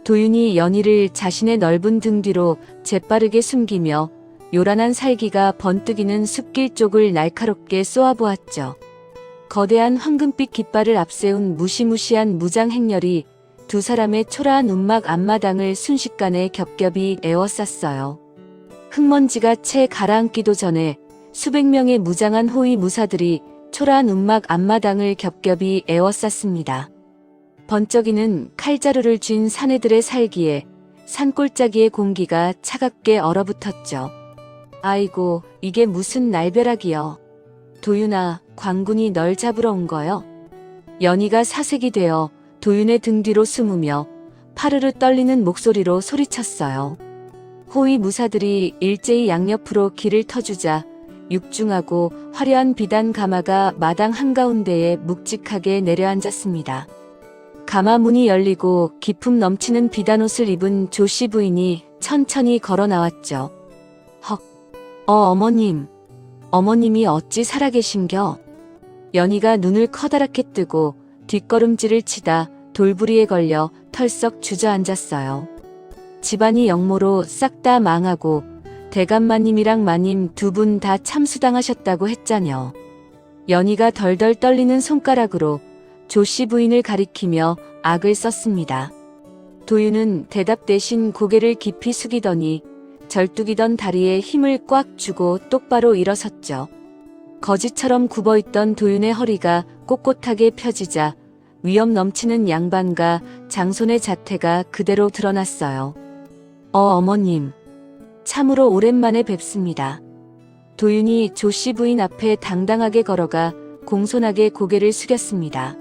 도윤이 연희를 자신의 넓은 등 뒤로 재빠르게 숨기며 요란한 살기가 번뜩이는 숲길 쪽을 날카롭게 쏘아보았죠. 거대한 황금빛 깃발을 앞세운 무시무시한 무장 행렬이 두 사람의 초라한 움막 앞마당을 순식간에 겹겹이 에워쌌어요. 흙먼지가 채 가라앉기도 전에 수백 명의 무장한 호위 무사들이 초라한 움막 앞마당을 겹겹이 에워쌌습니다. 번쩍이는 칼자루를 쥔 사내들의 살기에 산골짜기의 공기가 차갑게 얼어붙었죠. 아이고, 이게 무슨 날벼락이여. 도윤아, 광군이 널 잡으러 온 거여. 연희가 사색이 되어 도윤의 등 뒤로 숨으며 파르르 떨리는 목소리로 소리쳤어요. 호위 무사들이 일제히 양옆으로 길을 터주자 육중하고 화려한 비단 가마가 마당 한가운데에 묵직하게 내려앉았습니다. 가마 문이 열리고 기품 넘치는 비단옷을 입은 조씨 부인이 천천히 걸어 나왔죠. 헉, 어머님. 어머님이 어찌 살아계신겨? 연희가 눈을 커다랗게 뜨고 뒷걸음질을 치다 돌부리에 걸려 털썩 주저앉았어요. 집안이 영모로 싹 다 망하고 대감마님이랑 마님 두 분 다 참수당하셨다고 했자녀. 연희가 덜덜 떨리는 손가락으로 조씨 부인을 가리키며 악을 썼습니다. 도윤은 대답 대신 고개를 깊이 숙이더니 절뚝이던 다리에 힘을 꽉 주고 똑바로 일어섰죠. 거지처럼 굽어있던 도윤의 허리가 꼿꼿하게 펴지자 위험 넘치는 양반과 장손의 자태가 그대로 드러났어요. 어머님. 참으로 오랜만에 뵙습니다. 도윤이 조씨 부인 앞에 당당하게 걸어가 공손하게 고개를 숙였습니다.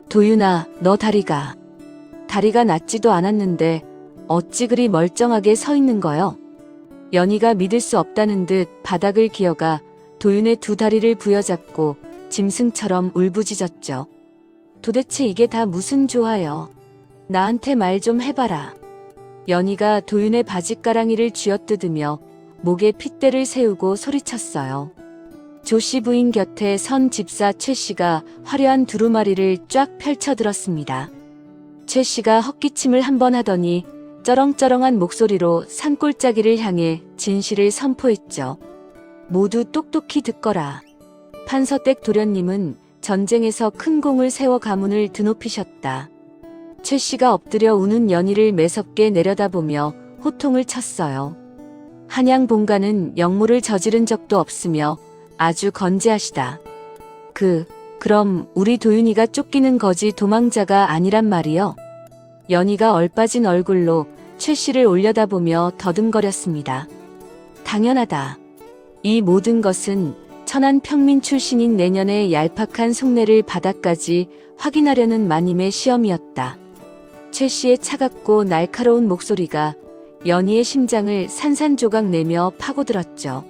도윤아, 너 다리가 낫지도 않았는데 어찌 그리 멀쩡하게 서 있는 거요? 연희가 믿을 수 없다는 듯 바닥을 기어가 도윤의 두 다리를 부여잡고 짐승처럼 울부짖었죠. 도대체 이게 다 무슨 조화여? 나한테 말 좀 해봐라. 연희가 도윤의 바짓가랑이를 쥐어뜯으며 목에 핏대를 세우고 소리쳤어요. 조씨 부인 곁에 선 집사 최 씨가 화려한 두루마리를 쫙 펼쳐들었습니다. 최 씨가 헛기침을 한번 하더니 쩌렁쩌렁한 목소리로 산골짜기를 향해 진실을 선포했죠. 모두 똑똑히 듣거라. 판서댁 도련님은 전쟁에서 큰 공을 세워 가문을 드높이셨다. 최 씨가 엎드려 우는 연희를 매섭게 내려다보며 호통을 쳤어요. 한양 본가는 역무를 저지른 적도 없으며 아주 건재하시다. 그럼 우리 도윤이가 쫓기는 거지 도망자가 아니란 말이여. 연희가 얼빠진 얼굴로 최 씨를 올려다보며 더듬거렸습니다. 당연하다. 이 모든 것은 천안 평민 출신인 내년의 얄팍한 속내를 바닥까지 확인하려는 마님의 시험이었다. 최 씨의 차갑고 날카로운 목소리가 연희의 심장을 산산조각 내며 파고들었죠.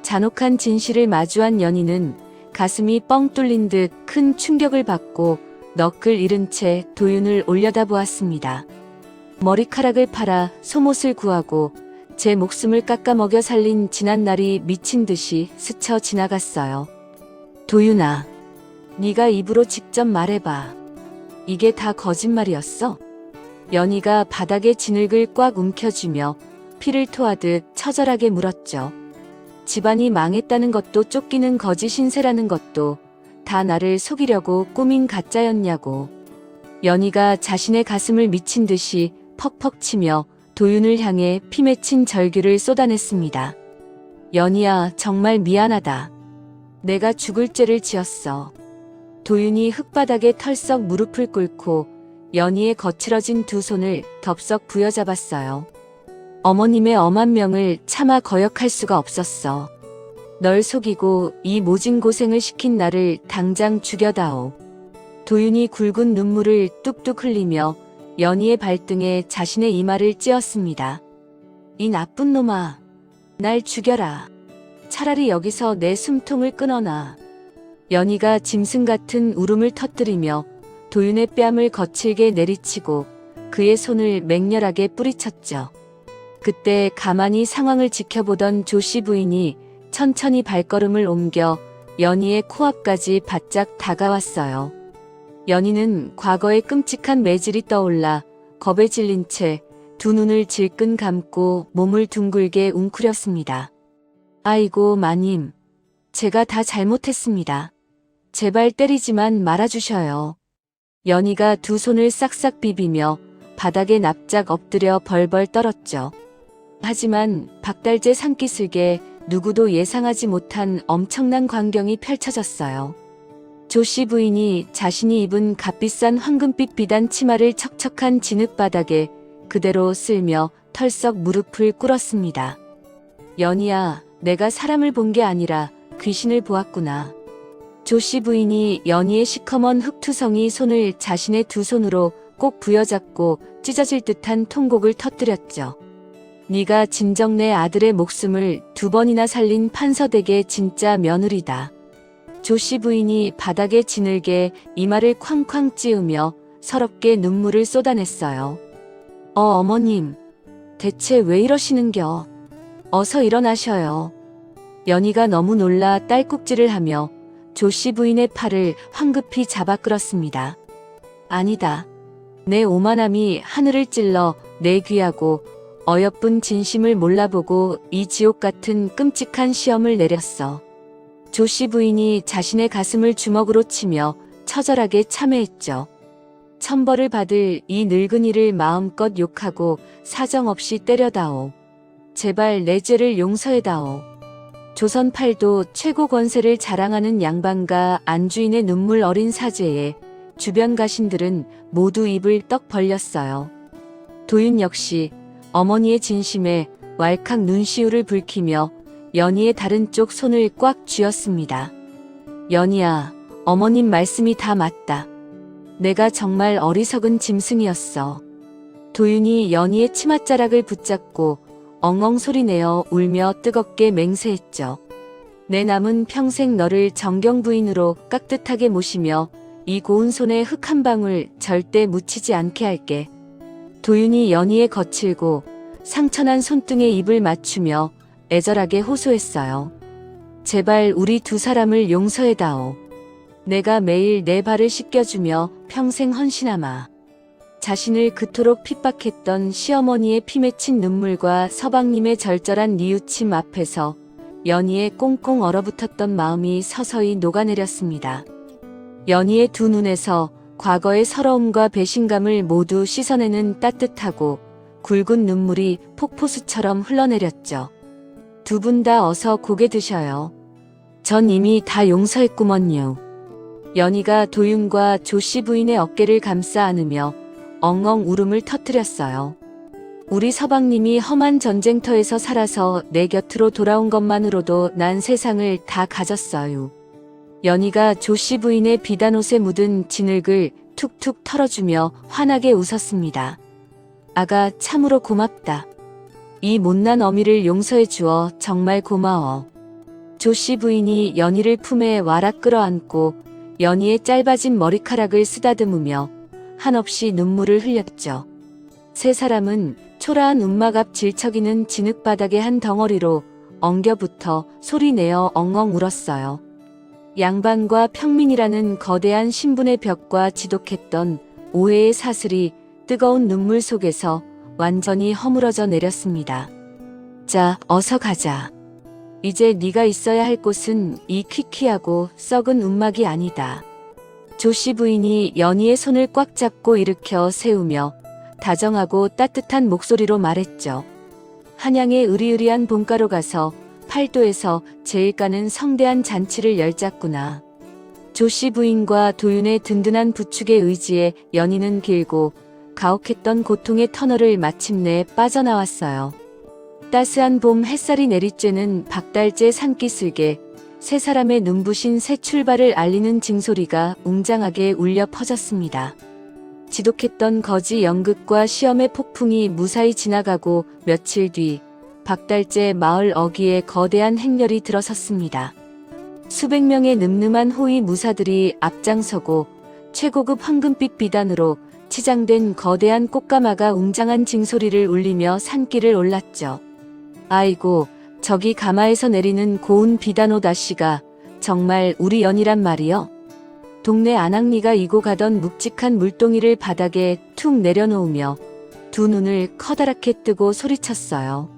잔혹한 진실을 마주한 연희는 가슴이 뻥 뚫린 듯 큰 충격을 받고 너클 잃은 채 도윤을 올려다보았습니다. 머리카락을 팔아 속옷을 구하고 제 목숨을 깎아먹여 살린 지난날이 미친 듯이 스쳐 지나갔어요. 도윤아, 네가 입으로 직접 말해봐. 이게 다 거짓말이었어? 연희가 바닥에 진흙을 꽉 움켜쥐며 피를 토하듯 처절하게 물었죠. 집안이 망했다는 것도 쫓기는 거짓 신세라는 것도 다 나를 속이려고 꾸민 가짜였냐고. 연희가 자신의 가슴을 미친 듯이 퍽퍽 치며 도윤을 향해 피 맺힌 절규를 쏟아냈습니다. 연희야, 정말 미안하다. 내가 죽을 죄를 지었어. 도윤이 흙바닥에 털썩 무릎을 꿇고 연희의 거칠어진 두 손을 덥석 부여잡았어요. 어머님의 엄한 명을 차마 거역할 수가 없었어. 널 속이고 이 모진 고생을 시킨 나를 당장 죽여다오. 도윤이 굵은 눈물을 뚝뚝 흘리며 연희의 발등에 자신의 이마를 찧었습니다. 이 나쁜 놈아, 날 죽여라. 차라리 여기서 내 숨통을 끊어놔. 연희가 짐승 같은 울음을 터뜨리며 도윤의 뺨을 거칠게 내리치고 그의 손을 맹렬하게 뿌리쳤죠. 그때 가만히 상황을 지켜보던 조씨 부인이 천천히 발걸음을 옮겨 연희의 코앞까지 바짝 다가왔어요. 연희는 과거의 끔찍한 매질이 떠올라 겁에 질린 채 두 눈을 질끈 감고 몸을 둥글게 웅크렸습니다. 아이고 마님, 제가 다 잘못했습니다. 제발 때리지만 말아주셔요. 연희가 두 손을 싹싹 비비며 바닥에 납작 엎드려 벌벌 떨었죠. 하지만 박달재 산기슭에 누구도 예상하지 못한 엄청난 광경이 펼쳐졌어요. 조씨 부인이 자신이 입은 값비싼 황금빛 비단 치마를 척척한 진흙바닥에 그대로 쓸며 털썩 무릎을 꿇었습니다. 연희야, 내가 사람을 본 게 아니라 귀신을 보았구나. 조씨 부인이 연희의 시커먼 흙투성이 손을 자신의 두 손으로 꼭 부여잡고 찢어질 듯한 통곡을 터뜨렸죠. 네가 진정 내 아들의 목숨을 두 번이나 살린 판서댁의 진짜 며느리다. 조씨 부인이 바닥에 지늘게 이마를 쾅쾅 찌우며 서럽게 눈물을 쏟아냈어요. 어머님, 대체 왜 이러시는겨? 어서 일어나셔요. 연희가 너무 놀라 딸꾹질을 하며 조씨 부인의 팔을 황급히 잡아 끌었습니다. 아니다. 내 오만함이 하늘을 찔러 내 귀하고 어여쁜 진심을 몰라보고 이 지옥 같은 끔찍한 시험을 내렸어. 조씨 부인이 자신의 가슴을 주먹으로 치며 처절하게 참회했죠. 천벌을 받을 이 늙은이를 마음껏 욕하고 사정없이 때려다오. 제발 내 죄를 용서해다오. 조선 팔도 최고 권세를 자랑하는 양반과 안주인의 눈물 어린 사죄에 주변 가신들은 모두 입을 떡 벌렸어요. 도윤 역시 어머니의 진심에 왈칵 눈시울을 붉히며 연희의 다른 쪽 손을 꽉 쥐었습니다. 연희야, 어머님 말씀이 다 맞다. 내가 정말 어리석은 짐승이었어. 도윤이 연희의 치맛자락을 붙잡고 엉엉 소리내어 울며 뜨겁게 맹세했죠. 내 남은 평생 너를 정경 부인으로 깍듯하게 모시며 이 고운 손에 흙 한 방울 절대 묻히지 않게 할게. 도윤이 연희의 거칠고 상처난 손등에 입을 맞추며 애절하게 호소했어요. 제발 우리 두 사람을 용서해다오. 내가 매일 내 발을 씻겨주며 평생 헌신하마. 자신을 그토록 핍박했던 시어머니의 피 맺힌 눈물과 서방님의 절절한 뉘우침 앞에서 연희의 꽁꽁 얼어붙었던 마음이 서서히 녹아내렸습니다. 연희의 두 눈에서 과거의 서러움과 배신감을 모두 씻어내는 따뜻하고 굵은 눈물이 폭포수처럼 흘러내렸죠. 두 분 다 어서 고개 드셔요. 전 이미 다 용서했구먼요. 연희가 도윤과 조씨 부인의 어깨를 감싸 안으며 엉엉 울음을 터뜨렸어요. 우리 서방님이 험한 전쟁터에서 살아서 내 곁으로 돌아온 것만으로도 난 세상을 다 가졌어요. 연희가 조씨 부인의 비단옷에 묻은 진흙을 툭툭 털어주며 환하게 웃었습니다. 아가 참으로 고맙다. 이 못난 어미를 용서해 주어 정말 고마워. 조씨 부인이 연희를 품에 와락 끌어안고 연희의 짧아진 머리카락을 쓰다듬으며 한없이 눈물을 흘렸죠. 세 사람은 초라한 움막 앞 질척이는 진흙바닥의 한 덩어리로 엉겨붙어 소리내어 엉엉 울었어요. 양반과 평민이라는 거대한 신분의 벽과 지독했던 오해의 사슬이 뜨거운 눈물 속에서 완전히 허물어져 내렸습니다. 자, 어서 가자. 이제 네가 있어야 할 곳은 이 퀴퀴하고 썩은 움막이 아니다. 조씨 부인이 연희의 손을 꽉 잡고 일으켜 세우며 다정하고 따뜻한 목소리로 말했죠. 한양의 으리으리한 본가로 가서 팔도에서 제일 까는 성대한 잔치를 열자꾸나. 조씨 부인과 도윤의 든든한 부축에 의지해 연희는 길고 가혹했던 고통의 터널을 마침내 빠져나왔어요. 따스한 봄 햇살이 내리쬐는 박달재 산기슭에 세 사람의 눈부신 새 출발을 알리는 징소리가 웅장하게 울려 퍼졌습니다. 지독했던 거지 연극과 시험의 폭풍이 무사히 지나가고 며칠 뒤 박달재 마을 어귀에 거대한 행렬이 들어섰습니다. 수백 명의 늠름한 호위 무사들이 앞장서고 최고급 황금빛 비단으로 치장된 거대한 꽃가마가 웅장한 징소리를 울리며 산길을 올랐죠. 아이고, 저기 가마에서 내리는 고운 비단옷 아씨가 정말 우리 연이란 말이여? 동네 아낙니가 이고 가던 묵직한 물동이를 바닥에 툭 내려놓으며 두 눈을 커다랗게 뜨고 소리쳤어요.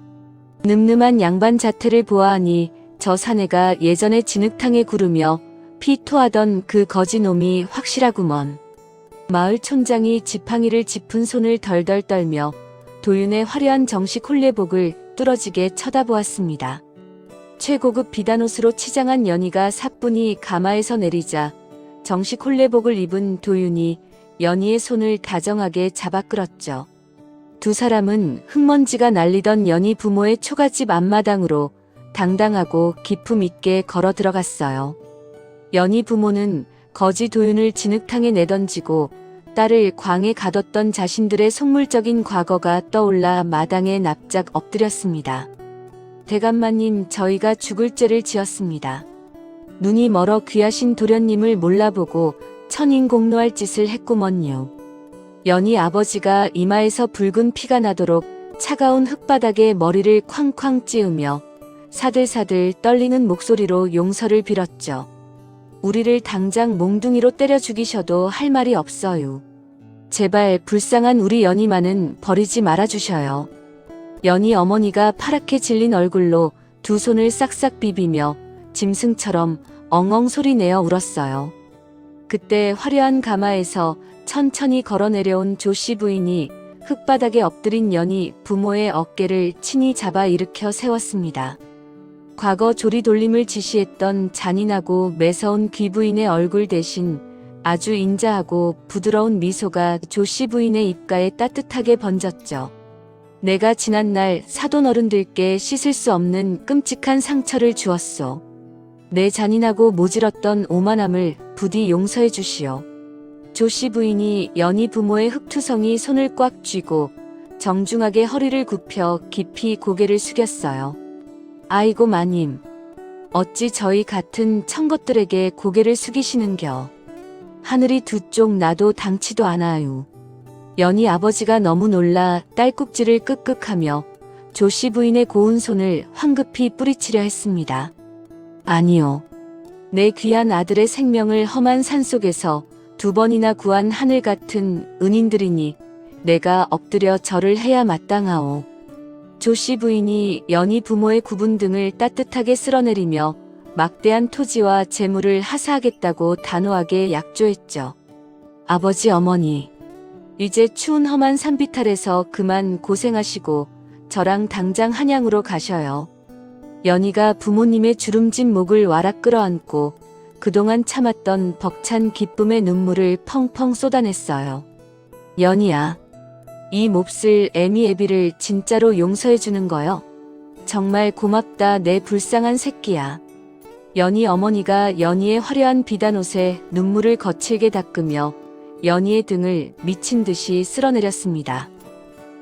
늠름한 양반 자태를 보아하니 저 사내가 예전에 진흙탕에 구르며 피 토하던 그 거지놈이 확실하구먼. 마을 촌장이 지팡이를 짚은 손을 덜덜 떨며 도윤의 화려한 정식 홀레복을 뚫어지게 쳐다보았습니다. 최고급 비단옷으로 치장한 연희가 사뿐히 가마에서 내리자 정식 홀레복을 입은 도윤이 연희의 손을 다정하게 잡아 끌었죠. 두 사람은 흙먼지가 날리던 연희 부모의 초가집 앞마당으로 당당하고 기품 있게 걸어 들어갔어요. 연희 부모는 거지 도윤을 진흙탕에 내던지고 딸을 광에 가뒀던 자신들의 속물적인 과거가 떠올라 마당에 납작 엎드렸습니다. 대감마님, 저희가 죽을 죄를 지었습니다. 눈이 멀어 귀하신 도련님을 몰라보고 천인공노할 짓을 했구먼요. 연희 아버지가 이마에서 붉은 피가 나도록 차가운 흙바닥에 머리를 쾅쾅 찌우며 사들사들 떨리는 목소리로 용서를 빌었죠. 우리를 당장 몽둥이로 때려 죽이셔도 할 말이 없어요. 제발 불쌍한 우리 연희만은 버리지 말아주셔요. 연희 어머니가 파랗게 질린 얼굴로 두 손을 싹싹 비비며 짐승처럼 엉엉 소리내어 울었어요. 그때 화려한 가마에서 천천히 걸어 내려온 조씨 부인이 흙바닥에 엎드린 연희 부모의 어깨를 친히 잡아 일으켜 세웠습니다. 과거 조리돌림을 지시했던 잔인하고 매서운 귀부인의 얼굴 대신 아주 인자하고 부드러운 미소가 조씨 부인의 입가에 따뜻하게 번졌죠. 내가 지난날 사돈 어른들께 씻을 수 없는 끔찍한 상처를 주었소. 내 잔인하고 모질었던 오만함을 부디 용서해 주시오. 조씨 부인이 연희 부모의 흙투성이 손을 꽉 쥐고 정중하게 허리를 굽혀 깊이 고개를 숙였어요. 아이고 마님, 어찌 저희 같은 청것들에게 고개를 숙이시는겨. 하늘이 두 쪽 나도 당치도 않아요. 연희 아버지가 너무 놀라 딸꾹질을 끄끄하며 조씨 부인의 고운 손을 황급히 뿌리치려 했습니다. 아니요. 내 귀한 아들의 생명을 험한 산속에서 두 번이나 구한 하늘 같은 은인들이니 내가 엎드려 절을 해야 마땅하오. 조씨 부인이 연희 부모의 굽은 등을 따뜻하게 쓸어내리며 막대한 토지와 재물을 하사하겠다고 단호하게 약조했죠. 아버지 어머니, 이제 추운 험한 산비탈에서 그만 고생하시고 저랑 당장 한양으로 가셔요. 연희가 부모님의 주름진 목을 와락 끌어안고 그동안 참았던 벅찬 기쁨의 눈물을 펑펑 쏟아냈어요. 연희야, 이 몹쓸 애미 애비를 진짜로 용서해 주는 거요. 정말 고맙다 내 불쌍한 새끼야. 연희 어머니가 연희의 화려한 비단옷에 눈물을 거칠게 닦으며 연희의 등을 미친 듯이 쓸어내렸습니다.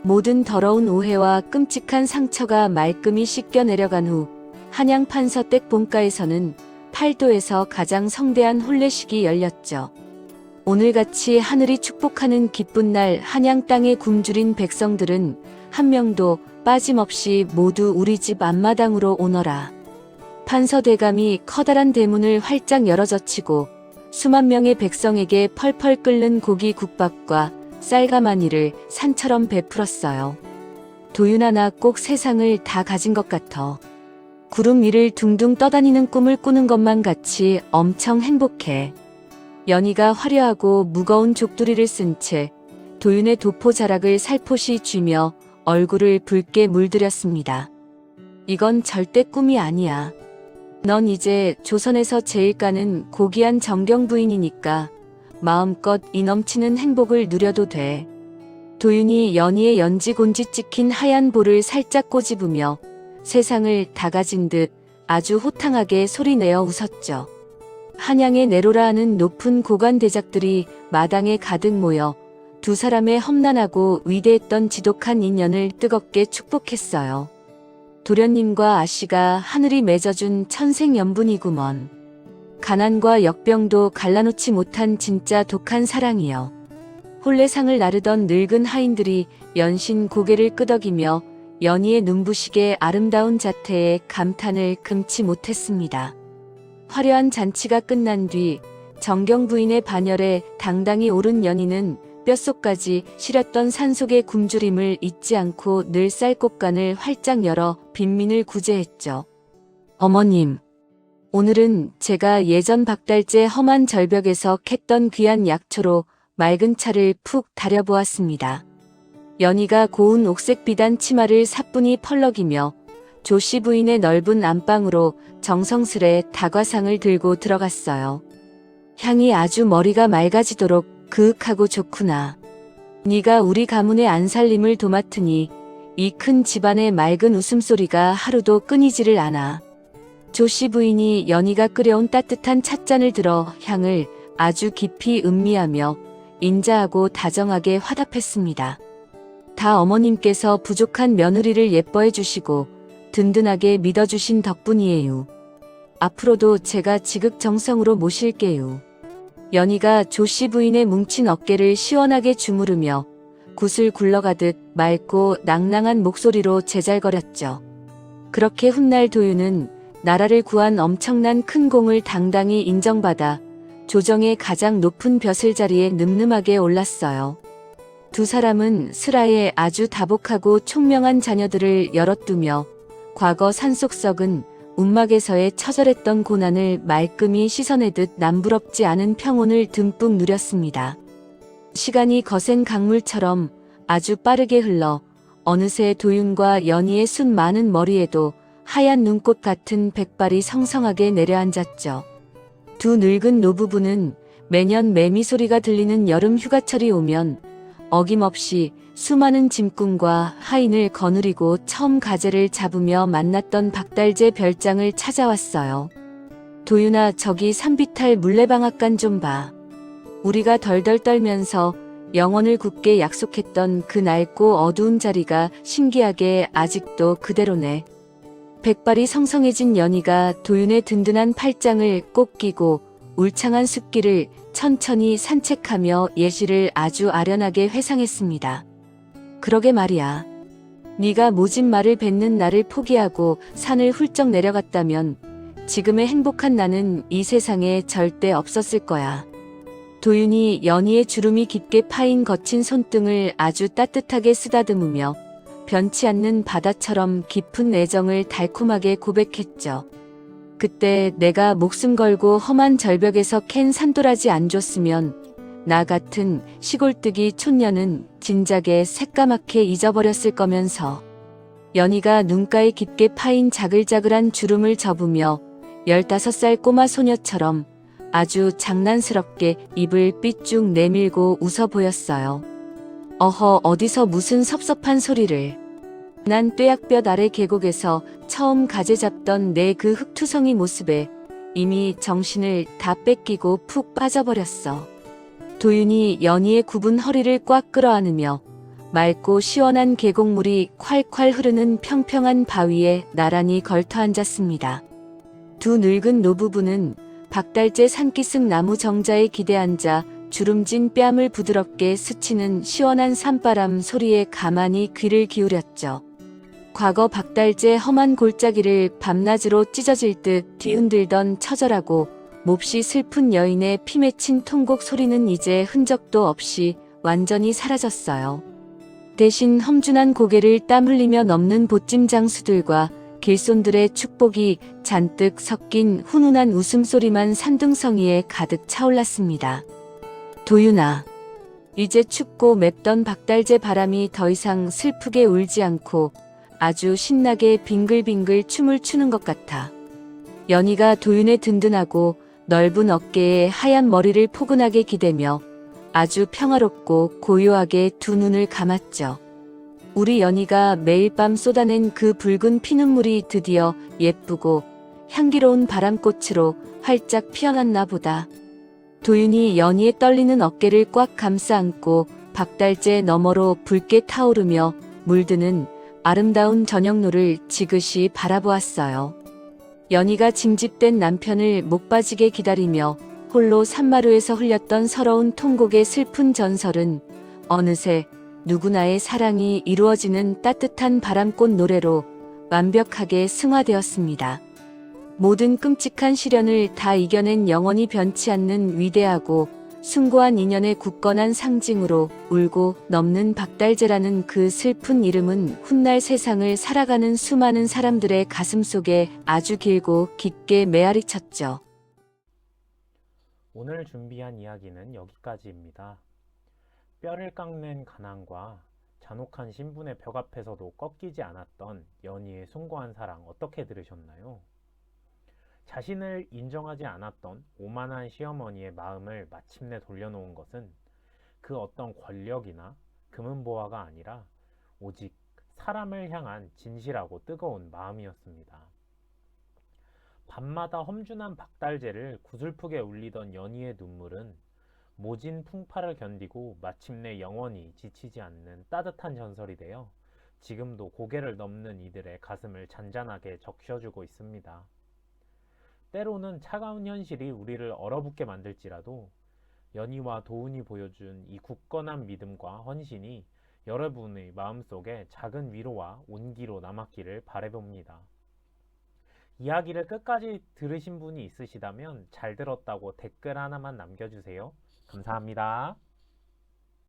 모든 더러운 오해와 끔찍한 상처가 말끔히 씻겨 내려간 후 한양 판서댁 본가에서는 팔도에서 가장 성대한 혼례식이 열렸죠. 오늘같이 하늘이 축복하는 기쁜 날 한양 땅에 굶주린 백성들은 한 명도 빠짐없이 모두 우리 집 앞마당으로 오너라. 판서대감이 커다란 대문을 활짝 열어젖히고 수만 명의 백성에게 펄펄 끓는 고기 국밥과 쌀가마니를 산처럼 베풀었어요. 도윤아, 나 꼭 세상을 다 가진 것 같아. 구름 위를 둥둥 떠다니는 꿈을 꾸는 것만 같이 엄청 행복해. 연희가 화려하고 무거운 족두리를 쓴 채 도윤의 도포 자락을 살포시 쥐며 얼굴을 붉게 물들였습니다. 이건 절대 꿈이 아니야. 넌 이제 조선에서 제일 가는 고귀한 정경 부인이니까 마음껏 이 넘치는 행복을 누려도 돼. 도윤이 연희의 연지곤지 찍힌 하얀 볼을 살짝 꼬집으며 세상을 다 가진 듯 아주 호탕하게 소리내어 웃었죠. 한양에 내로라 하는 높은 고관 대작들이 마당에 가득 모여 두 사람의 험난하고 위대했던 지독한 인연을 뜨겁게 축복했어요. 도련님과 아씨가 하늘이 맺어준 천생연분이구먼. 가난과 역병도 갈라놓지 못한 진짜 독한 사랑이여. 혼례상을 나르던 늙은 하인들이 연신 고개를 끄덕이며 연희의 눈부시게 아름다운 자태에 감탄을 금치 못했습니다. 화려한 잔치가 끝난 뒤 정경 부인의 반열에 당당히 오른 연희는 뼛속까지 시렸던 산속의 굶주림을 잊지 않고 늘 쌀꽃간을 활짝 열어 빈민을 구제했죠. 어머님, 오늘은 제가 예전 박달재 험한 절벽에서 캤던 귀한 약초로 맑은 차를 푹 달여보았습니다. 연희가 고운 옥색 비단 치마를 사뿐히 펄럭이며 조씨 부인의 넓은 안방으로 정성스레 다과상을 들고 들어갔어요. 향이 아주 머리가 맑아지도록 그윽하고 좋구나. 네가 우리 가문의 안살림을 도맡으니 이 큰 집안의 맑은 웃음소리가 하루도 끊이지를 않아. 조씨 부인이 연희가 끓여온 따뜻한 찻잔을 들어 향을 아주 깊이 음미하며 인자하고 다정하게 화답했습니다. 다 어머님께서 부족한 며느리를 예뻐해 주시고 든든하게 믿어주신 덕분이에요. 앞으로도 제가 지극정성으로 모실게요. 연희가 조씨 부인의 뭉친 어깨를 시원하게 주무르며 굿을 굴러가듯 맑고 낭낭한 목소리로 제잘거렸죠. 그렇게 훗날 도윤은 나라를 구한 엄청난 큰 공을 당당히 인정받아 조정의 가장 높은 벼슬자리에 늠름하게 올랐어요. 두 사람은 슬하에 아주 다복하고 총명한 자녀들을 여럿두며 과거 산속석은 움막에서의 처절했던 고난을 말끔히 씻어내듯 남부럽지 않은 평온을 듬뿍 누렸습니다. 시간이 거센 강물처럼 아주 빠르게 흘러 어느새 도윤과 연희의 숱 많은 머리에도 하얀 눈꽃 같은 백발이 성성하게 내려앉았죠. 두 늙은 노부부는 매년 매미 소리가 들리는 여름 휴가철이 오면 어김없이 수많은 짐꾼과 하인을 거느리고 처음 가재를 잡으며 만났던 박달재 별장을 찾아왔어요. 도윤아, 저기 산비탈 물레방앗간 좀 봐. 우리가 덜덜 떨면서 영혼을 굳게 약속했던 그 낡고 어두운 자리가 신기하게 아직도 그대로네. 백발이 성성해진 연희가 도윤의 든든한 팔짱을 꼭 끼고 울창한 숲길을 천천히 산책하며 예시를 아주 아련하게 회상했습니다. 그러게 말이야. 네가 모진 말을 뱉는 나를 포기하고 산을 훌쩍 내려갔다면 지금의 행복한 나는 이 세상에 절대 없었을 거야. 도윤이 연희의 주름이 깊게 파인 거친 손등을 아주 따뜻하게 쓰다듬으며 변치 않는 바다처럼 깊은 애정을 달콤하게 고백했죠. 그때 내가 목숨 걸고 험한 절벽에서 캔 산도라지 안 줬으면 나 같은 시골뜨기 촌년은 진작에 새까맣게 잊어버렸을 거면서. 연희가 눈가에 깊게 파인 자글자글한 주름을 접으며 15살 꼬마 소녀처럼 아주 장난스럽게 입을 삐쭉 내밀고 웃어 보였어요. 어허, 어디서 무슨 섭섭한 소리를. 난 뙤약볕 아래 계곡에서 처음 가재 잡던 내 그 흙투성이 모습에 이미 정신을 다 뺏기고 푹 빠져버렸어. 도윤이 연희의 굽은 허리를 꽉 끌어안으며 맑고 시원한 계곡물이 콸콸 흐르는 평평한 바위에 나란히 걸터 앉았습니다. 두 늙은 노부부는 박달재 산기슭 나무 정자에 기대앉아 주름진 뺨을 부드럽게 스치는 시원한 산바람 소리에 가만히 귀를 기울였죠. 과거 박달재 험한 골짜기를 밤낮으로 찢어질 듯 뒤흔들던 처절하고 몹시 슬픈 여인의 피 맺힌 통곡 소리는 이제 흔적도 없이 완전히 사라졌어요. 대신 험준한 고개를 땀 흘리며 넘는 보찜 장수들과 길손들의 축복이 잔뜩 섞인 훈훈한 웃음소리만 산등성이에 가득 차올랐습니다. 도윤아, 이제 춥고 맵던 박달재 바람이 더 이상 슬프게 울지 않고 아주 신나게 빙글빙글 춤을 추는 것 같아. 연희가 도윤의 든든하고 넓은 어깨에 하얀 머리를 포근하게 기대며 아주 평화롭고 고요하게 두 눈을 감았죠. 우리 연희가 매일 밤 쏟아낸 그 붉은 피눈물이 드디어 예쁘고 향기로운 바람꽃으로 활짝 피어났나 보다. 도윤이 연희의 떨리는 어깨를 꽉 감싸 안고 박달재 너머로 붉게 타오르며 물드는 아름다운 저녁노를 지그시 바라보았어요. 연희가 징집된 남편을 목 빠지게 기다리며 홀로 산마루에서 흘렸던 서러운 통곡의 슬픈 전설은 어느새 누구나의 사랑이 이루어지는 따뜻한 바람꽃 노래로 완벽하게 승화되었습니다. 모든 끔찍한 시련을 다 이겨낸 영원히 변치 않는 위대하고 숭고한 인연의 굳건한 상징으로 울고 넘는 박달재라는 그 슬픈 이름은 훗날 세상을 살아가는 수많은 사람들의 가슴 속에 아주 길고 깊게 메아리 쳤죠. 오늘 준비한 이야기는 여기까지입니다. 뼈를 깎는 가난과 잔혹한 신분의 벽 앞에서도 꺾이지 않았던 연희의 숭고한 사랑 어떻게 들으셨나요? 자신을 인정하지 않았던 오만한 시어머니의 마음을 마침내 돌려놓은 것은 그 어떤 권력이나 금은보화가 아니라 오직 사람을 향한 진실하고 뜨거운 마음이었습니다. 밤마다 험준한 박달재를 구슬프게 울리던 연희의 눈물은 모진 풍파를 견디고 마침내 영원히 지치지 않는 따뜻한 전설이 되어 지금도 고개를 넘는 이들의 가슴을 잔잔하게 적셔주고 있습니다. 때로는 차가운 현실이 우리를 얼어붙게 만들지라도 연희와 도훈이 보여준 이 굳건한 믿음과 헌신이 여러분의 마음속에 작은 위로와 온기로 남았기를 바라봅니다. 이야기를 끝까지 들으신 분이 있으시다면 잘 들었다고 댓글 하나만 남겨주세요. 감사합니다.